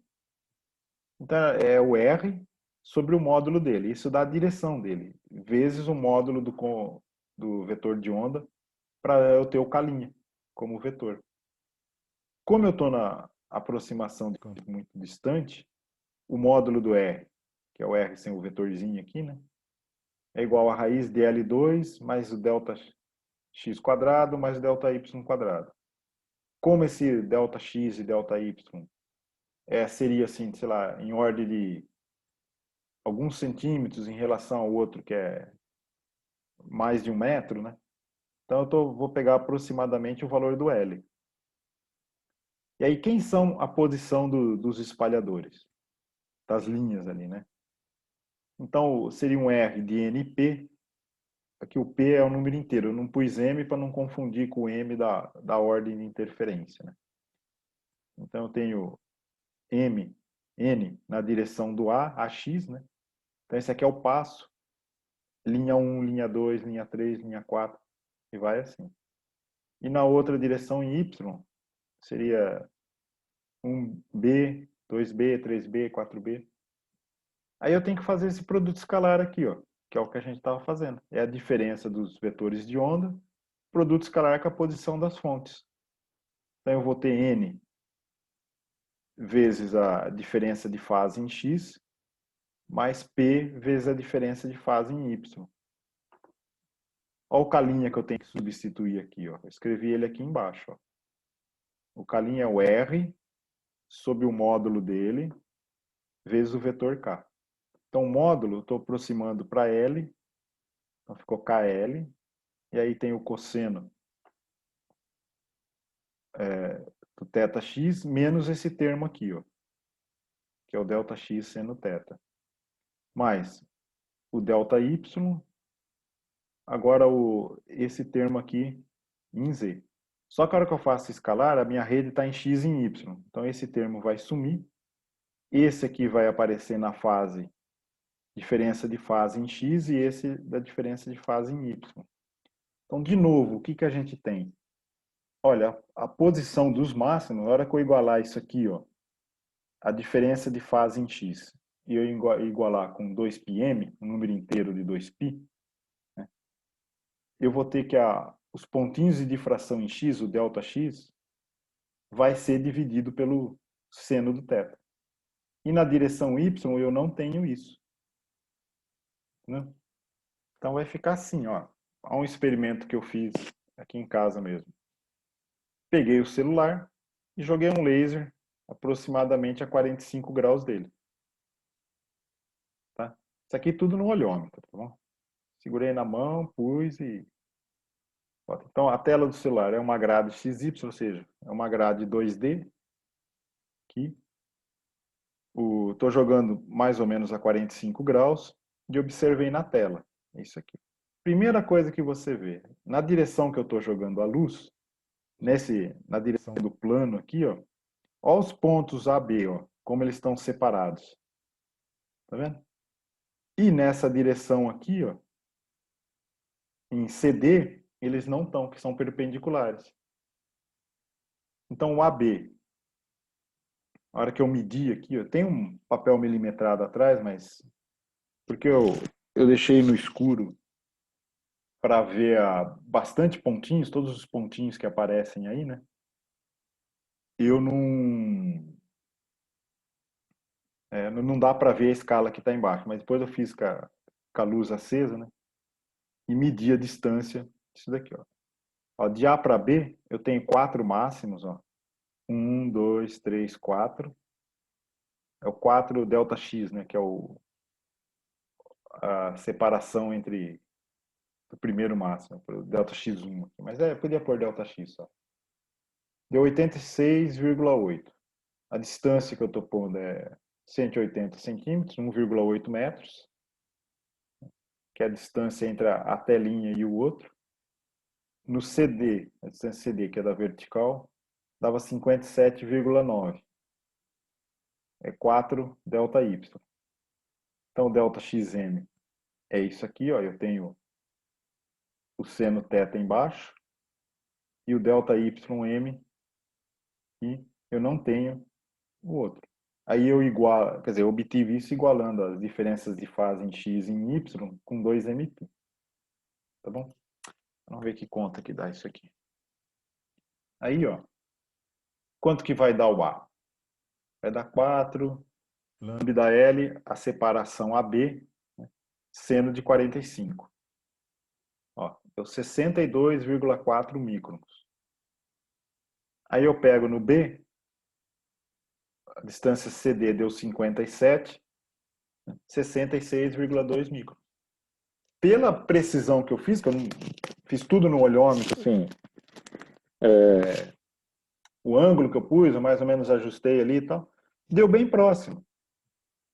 Então é o R sobre o módulo dele, isso dá a direção dele, vezes o módulo do vetor de onda para eu ter o K' como vetor. Como eu estou na aproximação de campo muito distante, o módulo do R, que é o R sem o vetorzinho aqui, né, é igual a raiz de L2 mais o ΔX² mais o ΔY². Como esse ΔX e ΔY seria assim, sei lá, em ordem de alguns centímetros em relação ao outro que é mais de 1 metro, né? Então vou pegar aproximadamente o valor do L. E aí quem são a posição dos espalhadores? Das linhas ali, né? Então seria um R de NP. Aqui o P é o número inteiro. Eu não pus M para não confundir com o M da ordem de interferência, né? Então eu tenho N na direção do AX, né? Então esse aqui é o passo. Linha 1, linha 2, linha 3, linha 4, e vai assim. E na outra direção em Y, seria 1B, 2B, 3B, 4B. Aí eu tenho que fazer esse produto escalar aqui, ó, que é o que a gente estava fazendo. É a diferença dos vetores de onda, produto escalar com a posição das fontes. Então eu vou ter N vezes a diferença de fase em X, mais P vezes a diferença de fase em Y. Olha o K' que eu tenho que substituir aqui, ó. Eu escrevi ele aqui embaixo, ó. O K' é o R sobre o módulo dele vezes o vetor K. Então, o módulo, eu estou aproximando para L, então ficou KL, e aí tem o cosseno do θx menos esse termo aqui, ó, que é o ΔX seno θ, mais o ΔY, agora esse termo aqui em Z. Só que a hora que eu faço escalar, a minha rede está em X e em Y. Então, esse termo vai sumir. Esse aqui vai aparecer na fase, diferença de fase em X, e esse da diferença de fase em Y. Então, de novo, o que que a gente tem? Olha, a posição dos máximos, na hora que eu igualar isso aqui, ó, a diferença de fase em X, e eu igualar com 2πm, um número inteiro de 2π, né, eu vou ter que os pontinhos de difração em X, o ΔX, vai ser dividido pelo seno do θ. E na direção Y eu não tenho isso, né? Então vai ficar assim, ó. Há um experimento que eu fiz aqui em casa mesmo. Peguei o celular e joguei um laser aproximadamente a 45 graus dele. Tá? Isso aqui tudo no olhômetro, tá bom? Segurei na mão, pus e... Então a tela do celular é uma grade XY, ou seja, é uma grade 2D. Aqui. Estou jogando mais ou menos a 45 graus e observei na tela. É isso aqui. Primeira coisa que você vê, na direção que eu estou jogando a luz, na direção do plano aqui, ó os pontos A, B, ó, como eles estão separados. Tá vendo? E nessa direção aqui, ó, em CD, eles não estão, que são perpendiculares. Então o AB, a hora que eu medir aqui, ó, tem um papel milimetrado atrás, mas porque eu deixei no escuro para ver bastante pontinhos, todos os pontinhos que aparecem aí, né? Eu não dá para ver a escala que está embaixo, mas depois eu fiz com a luz acesa, né? E medi a distância disso daqui, ó. Ó, de A para B, eu tenho 4 máximos, ó. 1, 2, 3, 4. É o 4 delta X, né? Que é a separação entre o primeiro máximo, o delta X1 aqui. Mas podia pôr delta X só. Deu 86,8. A distância que eu estou pondo é 180 centímetros, 1,8 metros, que é a distância entre a telinha e o outro. No CD, a distância CD, que é da vertical, dava 57,9. É 4 delta Y. Então, delta XM é isso aqui, ó. Eu tenho o seno θ embaixo e o delta YM e eu não tenho o outro. Aí eu quer dizer, eu obtive isso igualando as diferenças de fase em X e em Y com 2MP. Tá bom? Vamos ver que conta que dá isso aqui. Aí, ó. Quanto que vai dar o A? Vai dar 4 lambda L, a separação AB, né, seno de 45. Ó, deu 62,4 microns. Aí eu pego no B, a distância CD deu 57, 66,2 microns. Pela precisão que eu fiz, que eu não fiz tudo no olhômetro, assim, o ângulo que eu pus, eu mais ou menos ajustei ali e tal, deu bem próximo.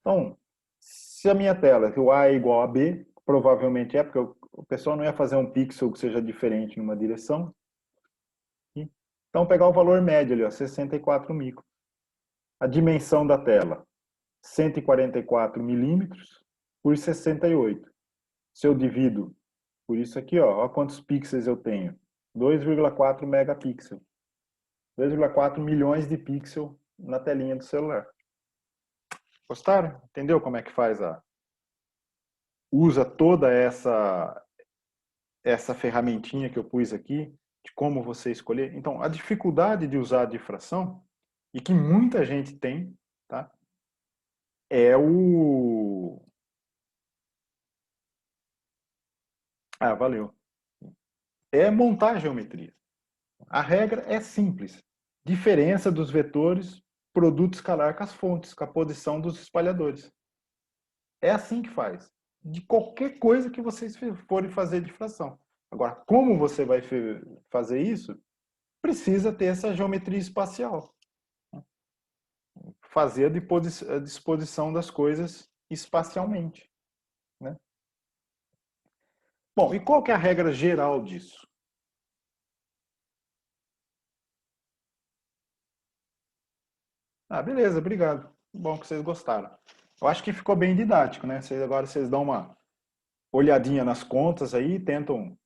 Então, se a minha tela, que o A é igual a B, provavelmente é, porque o pessoal não ia fazer um pixel que seja diferente numa direção. Então, pegar o valor médio ali, ó, 64 microns. A dimensão da tela, 144 milímetros por 68. Se eu divido por isso aqui, ó quantos pixels eu tenho. 2,4 megapixels. 2,4 milhões de pixels na telinha do celular. Gostaram? Entendeu como é que faz usa toda essa ferramentinha que eu pus aqui, de como você escolher. Então, a dificuldade de usar a difração, e que muita gente tem, tá? É valeu. É montar a geometria. A regra é simples. Diferença dos vetores, produto escalar com as fontes, com a posição dos espalhadores. É assim que faz. De qualquer coisa que vocês forem fazer difração. Agora, como você vai fazer isso? Precisa ter essa geometria espacial. Fazer a disposição das coisas espacialmente. Né? Bom, e qual que é a regra geral disso? Beleza, obrigado. Bom que vocês gostaram. Eu acho que ficou bem didático, né? Agora vocês dão uma olhadinha nas contas aí e tentam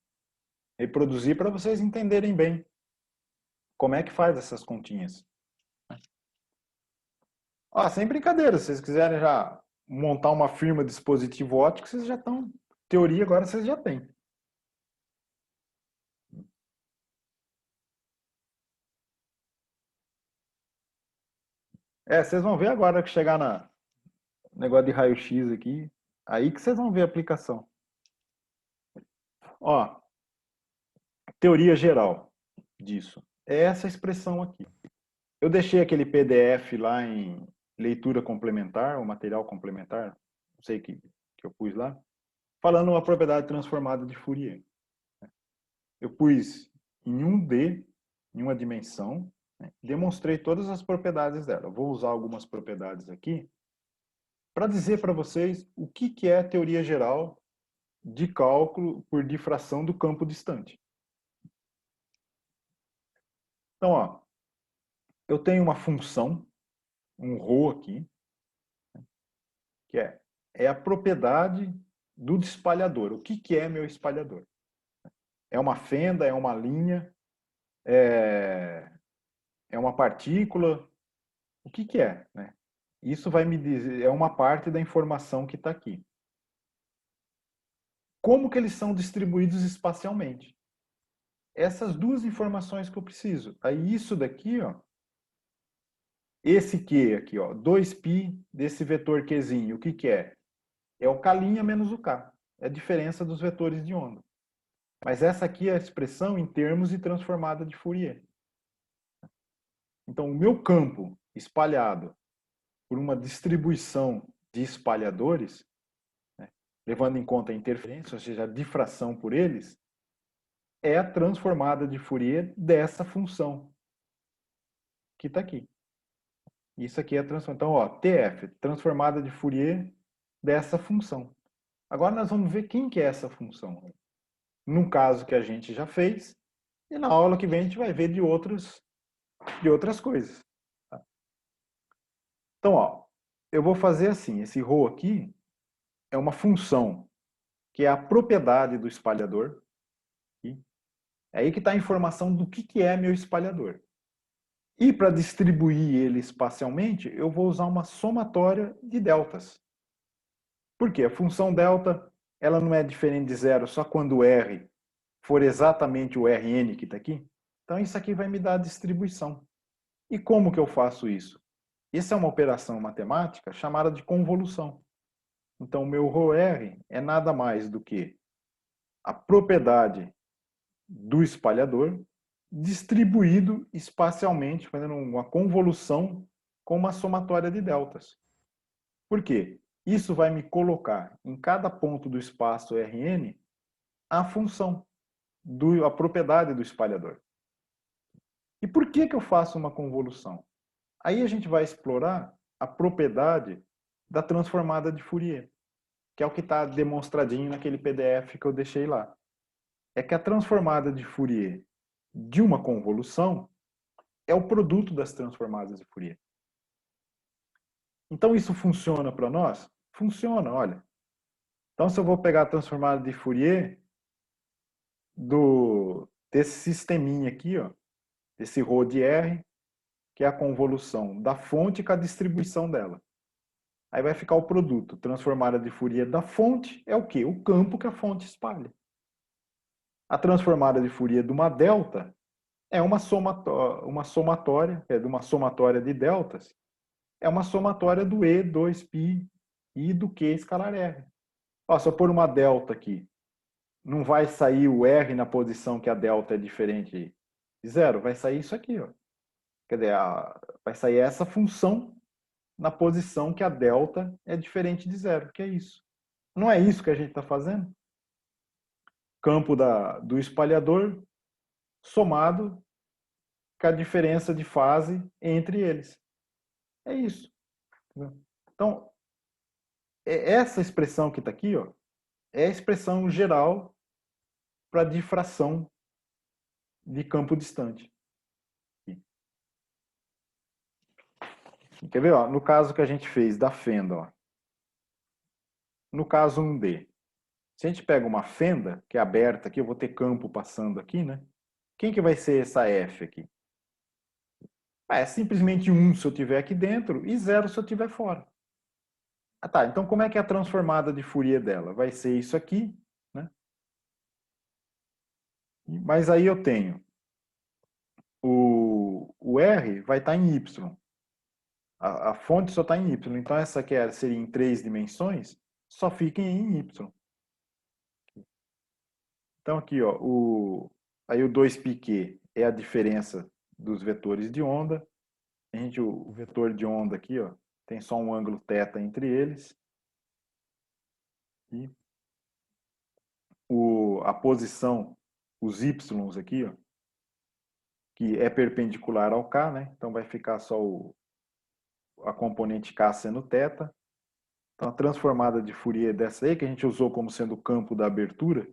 reproduzir para vocês entenderem bem como é que faz essas continhas. Sem brincadeira, se vocês quiserem já montar uma firma de dispositivo óptico, vocês já estão... Teoria agora vocês já têm. Vocês vão ver agora que chegar no negócio de raio-x aqui, aí que vocês vão ver a aplicação. Ó, teoria geral disso. É essa expressão aqui. Eu deixei aquele PDF lá em leitura complementar, ou material complementar, não sei que eu pus lá, falando uma propriedade transformada de Fourier. Eu pus em 1D, em uma dimensão, né, demonstrei todas as propriedades dela. Eu vou usar algumas propriedades aqui para dizer para vocês o que é teoria geral de cálculo por difração do campo distante. Então, ó, eu tenho uma função, um ρ aqui, que é a propriedade do espalhador. O que é meu espalhador? É uma fenda, é uma linha, é uma partícula? O que é, né? Isso vai me dizer, é uma parte da informação que está aqui. Como que eles são distribuídos espacialmente? Essas duas informações que eu preciso. Aí isso daqui, ó, esse Q aqui, ó, 2π desse vetor Qzinho, o que é? É o K' menos o K. É a diferença dos vetores de onda. Mas essa aqui é a expressão em termos de transformada de Fourier. Então, o meu campo espalhado por uma distribuição de espalhadores, né, levando em conta a interferência, ou seja, a difração por eles, é a transformada de Fourier dessa função que está aqui. Isso aqui é a transformação. Então, ó, TF, transformada de Fourier dessa função. Agora nós vamos ver quem que é essa função. Num caso que a gente já fez, e na aula que vem a gente vai ver de outras coisas. Tá? Então, ó, eu vou fazer assim, esse ρ aqui é uma função que é a propriedade do espalhador. É aí que está a informação do que é meu espalhador. E para distribuir ele espacialmente, eu vou usar uma somatória de deltas. Por quê? A função delta ela não é diferente de zero só quando o R for exatamente o Rn que está aqui? Então isso aqui vai me dar a distribuição. E como que eu faço isso? Isso é uma operação matemática chamada de convolução. Então, o meu ρr é nada mais do que a propriedade do espalhador distribuído espacialmente, fazendo uma convolução com uma somatória de deltas. Por quê? Isso vai me colocar em cada ponto do espaço Rn a função, a propriedade do espalhador. E por que eu faço uma convolução? Aí a gente vai explorar a propriedade da transformada de Fourier, que é o que está demonstradinho naquele PDF que eu deixei lá. É que a transformada de Fourier de uma convolução é o produto das transformadas de Fourier. Então isso funciona para nós? Funciona, olha. Então se eu vou pegar a transformada de Fourier desse sisteminha aqui, ó, esse ρ de R, que é a convolução da fonte com a distribuição dela. Aí vai ficar o produto. Transformada de Fourier da fonte é o quê? O campo que a fonte espalha. A transformada de Fourier de uma delta é uma somatória, é de uma somatória de deltas, é uma somatória do E, 2π e do Q escalar R. Ó, se eu pôr uma delta aqui, não vai sair o R na posição que a delta é diferente de zero, vai sair isso aqui, ó. Quer dizer, vai sair essa função na posição que a delta é diferente de zero, que é isso. Não é isso que a gente está fazendo? Campo do espalhador somado com a diferença de fase entre eles. É isso. Então, essa expressão que está aqui, ó, é a expressão geral para difração de campo distante. Quer ver? Ó, no caso que a gente fez da fenda, ó, no caso 1D, se a gente pega uma fenda que é aberta aqui, eu vou ter campo passando aqui, né? Quem que vai ser essa F aqui? É simplesmente 1 se eu tiver aqui dentro e 0 se eu tiver fora. Ah, tá. Então como é que é a transformada de Fourier dela? Vai ser isso aqui, né? Mas aí eu tenho o R vai estar em Y. A fonte só está em Y. Então essa aqui seria em 3 dimensões, só fica em Y. Então aqui, ó, aí o 2πq é a diferença dos vetores de onda. O vetor de onda aqui, ó, tem só um ângulo θ entre eles. E a posição, os y aqui, ó, que é perpendicular ao k, né? Então vai ficar só a componente k sendo θ. Então a transformada de Fourier dessa aí, que a gente usou como sendo o campo da abertura,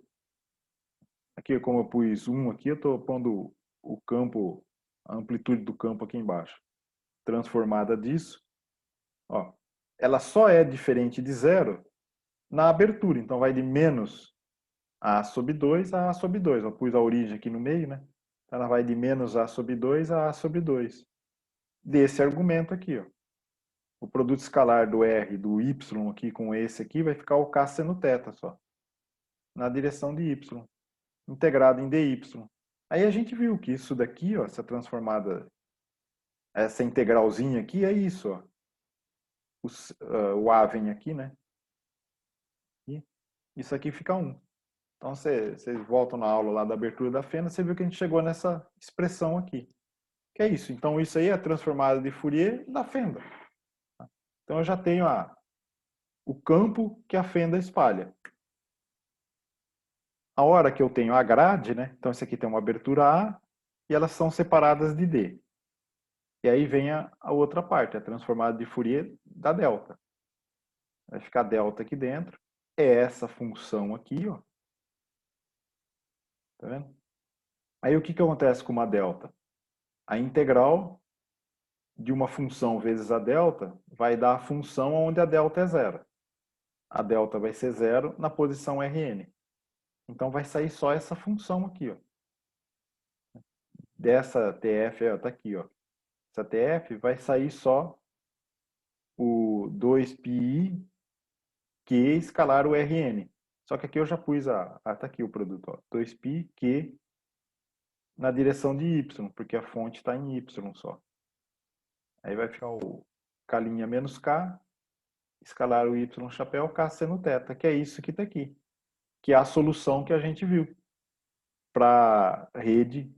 aqui como eu pus 1 aqui, eu estou pondo o campo, a amplitude do campo aqui embaixo. Transformada disso, ó, ela só é diferente de zero na abertura. Então vai de menos a sobre 2 a sobre 2. Eu pus a origem aqui no meio, né? Então ela vai de menos a sobre 2 a sobre 2. Desse argumento aqui, ó. O produto escalar do R do Y aqui com esse aqui vai ficar o K seno θ só. Na direção de Y. Integrado em dy. Aí a gente viu que isso daqui, ó, essa transformada, essa integralzinha aqui é isso, ó. O A vem aqui, né? E isso aqui fica 1. Então, vocês voltam na aula lá da abertura da fenda, você viu que a gente chegou nessa expressão aqui. Que é isso. Então, isso aí é a transformada de Fourier da fenda. Então, eu já tenho o campo que a fenda espalha. A hora que eu tenho a grade, né? Então, esse aqui tem uma abertura A e elas são separadas de D. E aí vem a outra parte, a transformada de Fourier da delta. Vai ficar delta aqui dentro. É essa função aqui, ó. Tá vendo? Aí o que acontece com uma delta? A integral de uma função vezes a delta vai dar a função onde a delta é zero. A delta vai ser zero na posição Rn. Então vai sair só essa função aqui, ó. Dessa TF, está aqui, ó. Essa TF vai sair só o 2πi q escalar o Rn. Só que aqui eu já pus tá aqui o produto, ó. 2π q na direção de y, porque a fonte está em y só. Aí vai ficar o k' menos k, escalar o y chapéu, k seno θ, que é isso que está aqui. Que é a solução que a gente viu para rede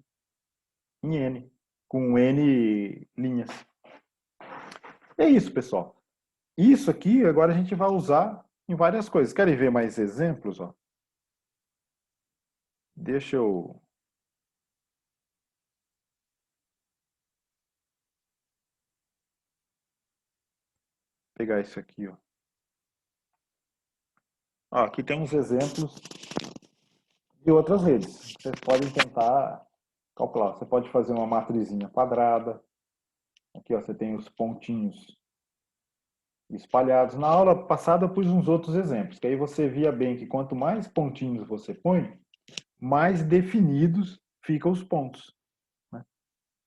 em N, com N linhas. É isso, pessoal. Isso aqui agora a gente vai usar em várias coisas. Querem ver mais exemplos? Ó? Deixa eu... pegar isso aqui. Ó. Aqui tem uns exemplos de outras redes. Vocês podem tentar calcular. Você pode fazer uma matrizinha quadrada. Aqui ó, você tem os pontinhos espalhados. Na aula passada eu pus uns outros exemplos, que aí você via bem que quanto mais pontinhos você põe, mais definidos ficam os pontos. Né?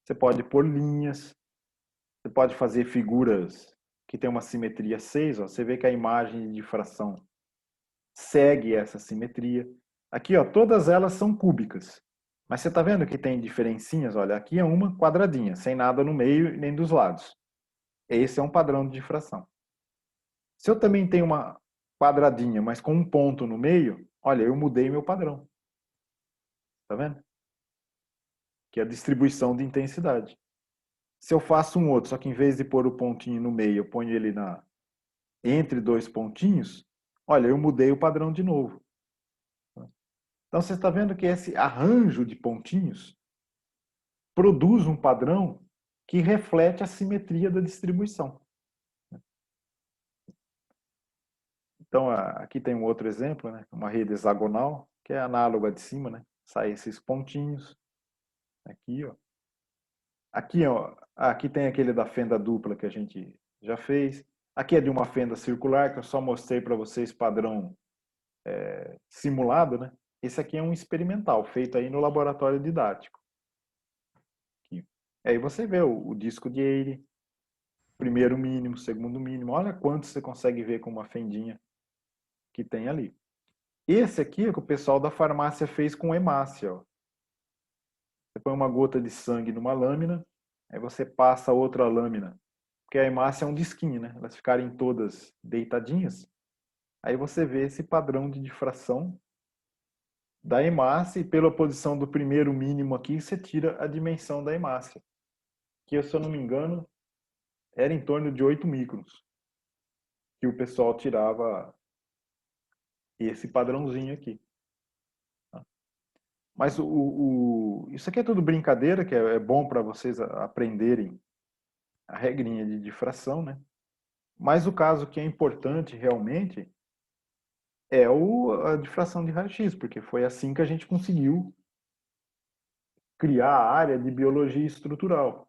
Você pode pôr linhas, você pode fazer figuras que tem uma simetria 6. Ó. Você vê que a imagem de difração segue essa simetria. Aqui, ó, todas elas são cúbicas. Mas você está vendo que tem diferencinhas? Olha, aqui é uma quadradinha, sem nada no meio nem dos lados. Esse é um padrão de difração. Se eu também tenho uma quadradinha, mas com um ponto no meio, olha, eu mudei meu padrão. Tá vendo? Que é a distribuição de intensidade. Se eu faço um outro, só que em vez de pôr o pontinho no meio, eu ponho ele entre dois pontinhos, olha, eu mudei o padrão de novo. Então você está vendo que esse arranjo de pontinhos produz um padrão que reflete a simetria da distribuição. Então aqui tem um outro exemplo, né? Uma rede hexagonal, que é análoga de cima, né? Sai esses pontinhos. Aqui, ó. Aqui, ó, aqui tem aquele da fenda dupla que a gente já fez. Aqui é de uma fenda circular, que eu só mostrei para vocês padrão simulado, né? Esse aqui é um experimental, feito aí no laboratório didático. Aqui. Aí você vê o disco de Eire, primeiro mínimo, segundo mínimo. Olha quanto você consegue ver com uma fendinha que tem ali. Esse aqui é que o pessoal da farmácia fez com hemácia. Ó. Você põe uma gota de sangue numa lâmina, aí você passa outra lâmina. Porque a hemácia é um disquinho, né? Elas ficarem todas deitadinhas. Aí você vê esse padrão de difração da hemácia, e pela posição do primeiro mínimo aqui, você tira a dimensão da hemácia, que, se eu não me engano, era em torno de 8 microns, que o pessoal tirava esse padrãozinho aqui. Mas isso aqui é tudo brincadeira, que é bom para vocês aprenderem a regrinha de difração, né? Mas o caso que é importante realmente é a difração de raio-x, porque foi assim que a gente conseguiu criar a área de biologia estrutural,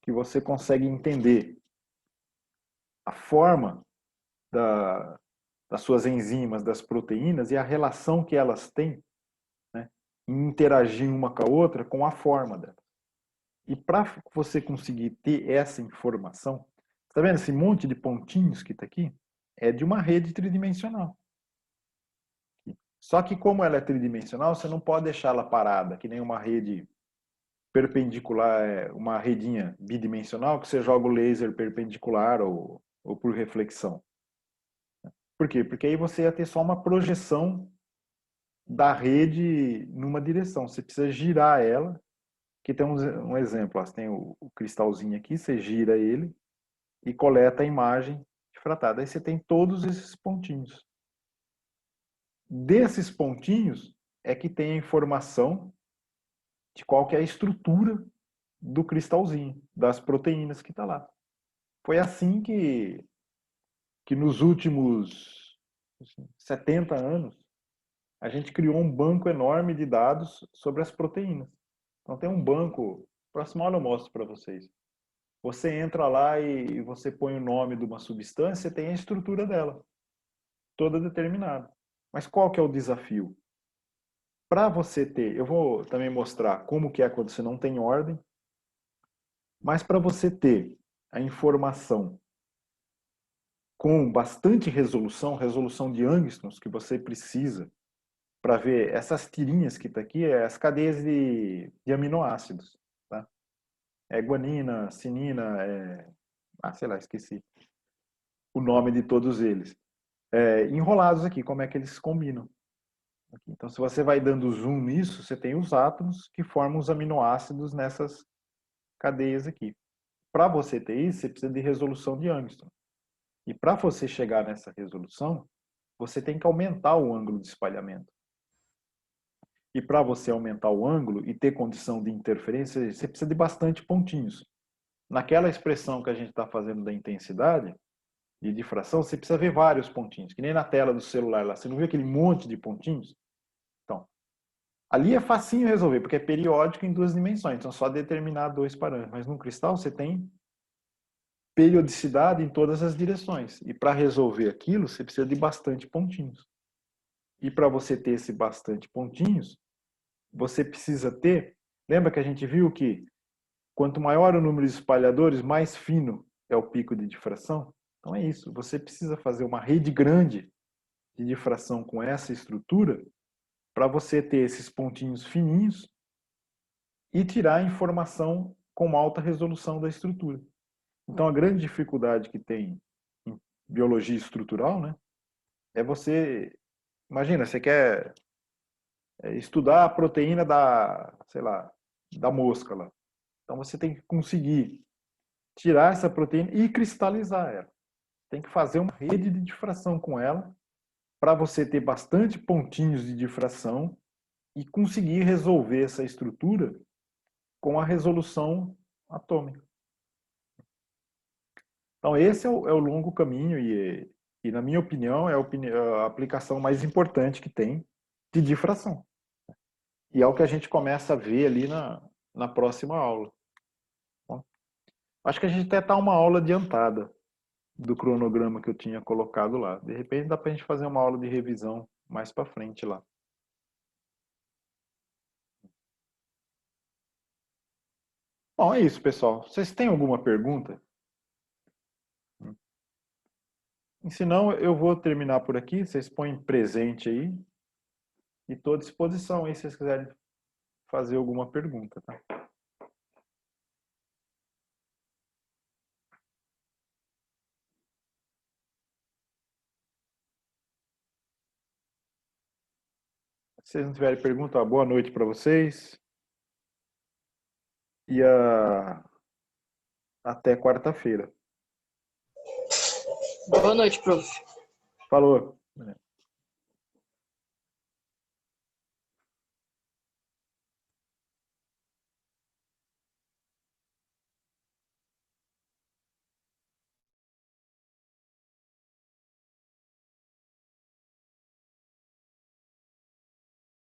que você consegue entender a forma da, das suas enzimas, das proteínas e a relação que elas têm, né, em interagir uma com a outra com a forma dela. E para você conseguir ter essa informação, está vendo esse monte de pontinhos que está aqui? É de uma rede tridimensional. Só que como ela é tridimensional, você não pode deixar ela parada, que nem uma rede perpendicular, uma redinha bidimensional, que você joga o laser perpendicular ou por reflexão. Por quê? Porque aí você ia ter só uma projeção da rede numa direção. Você precisa girar ela. Aqui tem um exemplo. Ó, você tem o cristalzinho aqui, você gira ele e coleta a imagem difratada. Aí você tem todos esses pontinhos. Desses pontinhos é que tem a informação de qual que é a estrutura do cristalzinho, das proteínas que está lá. Foi assim que nos últimos 70 anos a gente criou um banco enorme de dados sobre as proteínas. Então tem um banco, próximo aula eu mostro para vocês. Você entra lá e você põe o nome de uma substância, tem a estrutura dela, toda determinada. Mas qual que é o desafio? Para você ter, eu vou também mostrar como que é quando você não tem ordem, mas para você ter a informação com bastante resolução, resolução de angstroms que você precisa para ver essas tirinhas que está aqui, é as cadeias de aminoácidos, tá? É guanina, cinina, sei lá, esqueci o nome de todos eles. Enrolados aqui, como é que eles se combinam. Aqui. Então, se você vai dando zoom nisso, você tem os átomos que formam os aminoácidos nessas cadeias aqui. Para você ter isso, você precisa de resolução de angstrom. E para você chegar nessa resolução, você tem que aumentar o ângulo de espalhamento. E para você aumentar o ângulo e ter condição de interferência, você precisa de bastante pontinhos. Naquela expressão que a gente está fazendo da intensidade e difração, você precisa ver vários pontinhos, que nem na tela do celular lá. Você não vê aquele monte de pontinhos? Então, ali é facinho resolver, porque é periódico em duas dimensões, então só determinar dois parâmetros. Mas no cristal você tem periodicidade em todas as direções. E para resolver aquilo, você precisa de bastante pontinhos. E para você ter esse bastante pontinhos, você precisa ter... Lembra que a gente viu que quanto maior o número de espalhadores, mais fino é o pico de difração? Então é isso. Você precisa fazer uma rede grande de difração com essa estrutura para você ter esses pontinhos fininhos e tirar a informação com alta resolução da estrutura. Então a grande dificuldade que tem em biologia estrutural, né, é você... Imagina, você quer estudar a proteína da, sei lá, da mosca lá. Então você tem que conseguir tirar essa proteína e cristalizar ela. Tem que fazer uma rede de difração com ela para você ter bastante pontinhos de difração e conseguir resolver essa estrutura com a resolução atômica. Então esse é o longo caminho e na minha opinião, é a aplicação mais importante que tem de difração. E é o que a gente começa a ver ali na próxima aula. Bom, acho que a gente até está uma aula adiantada do cronograma que eu tinha colocado lá. De repente dá para a gente fazer uma aula de revisão mais para frente lá. Bom, é isso, pessoal. Vocês têm alguma pergunta? E se não, eu vou terminar por aqui. Vocês põem presente aí. E estou à disposição aí se vocês quiserem fazer alguma pergunta, tá? Se vocês não tiverem pergunta, boa noite para vocês. E até quarta-feira. Boa noite, prof. Falou.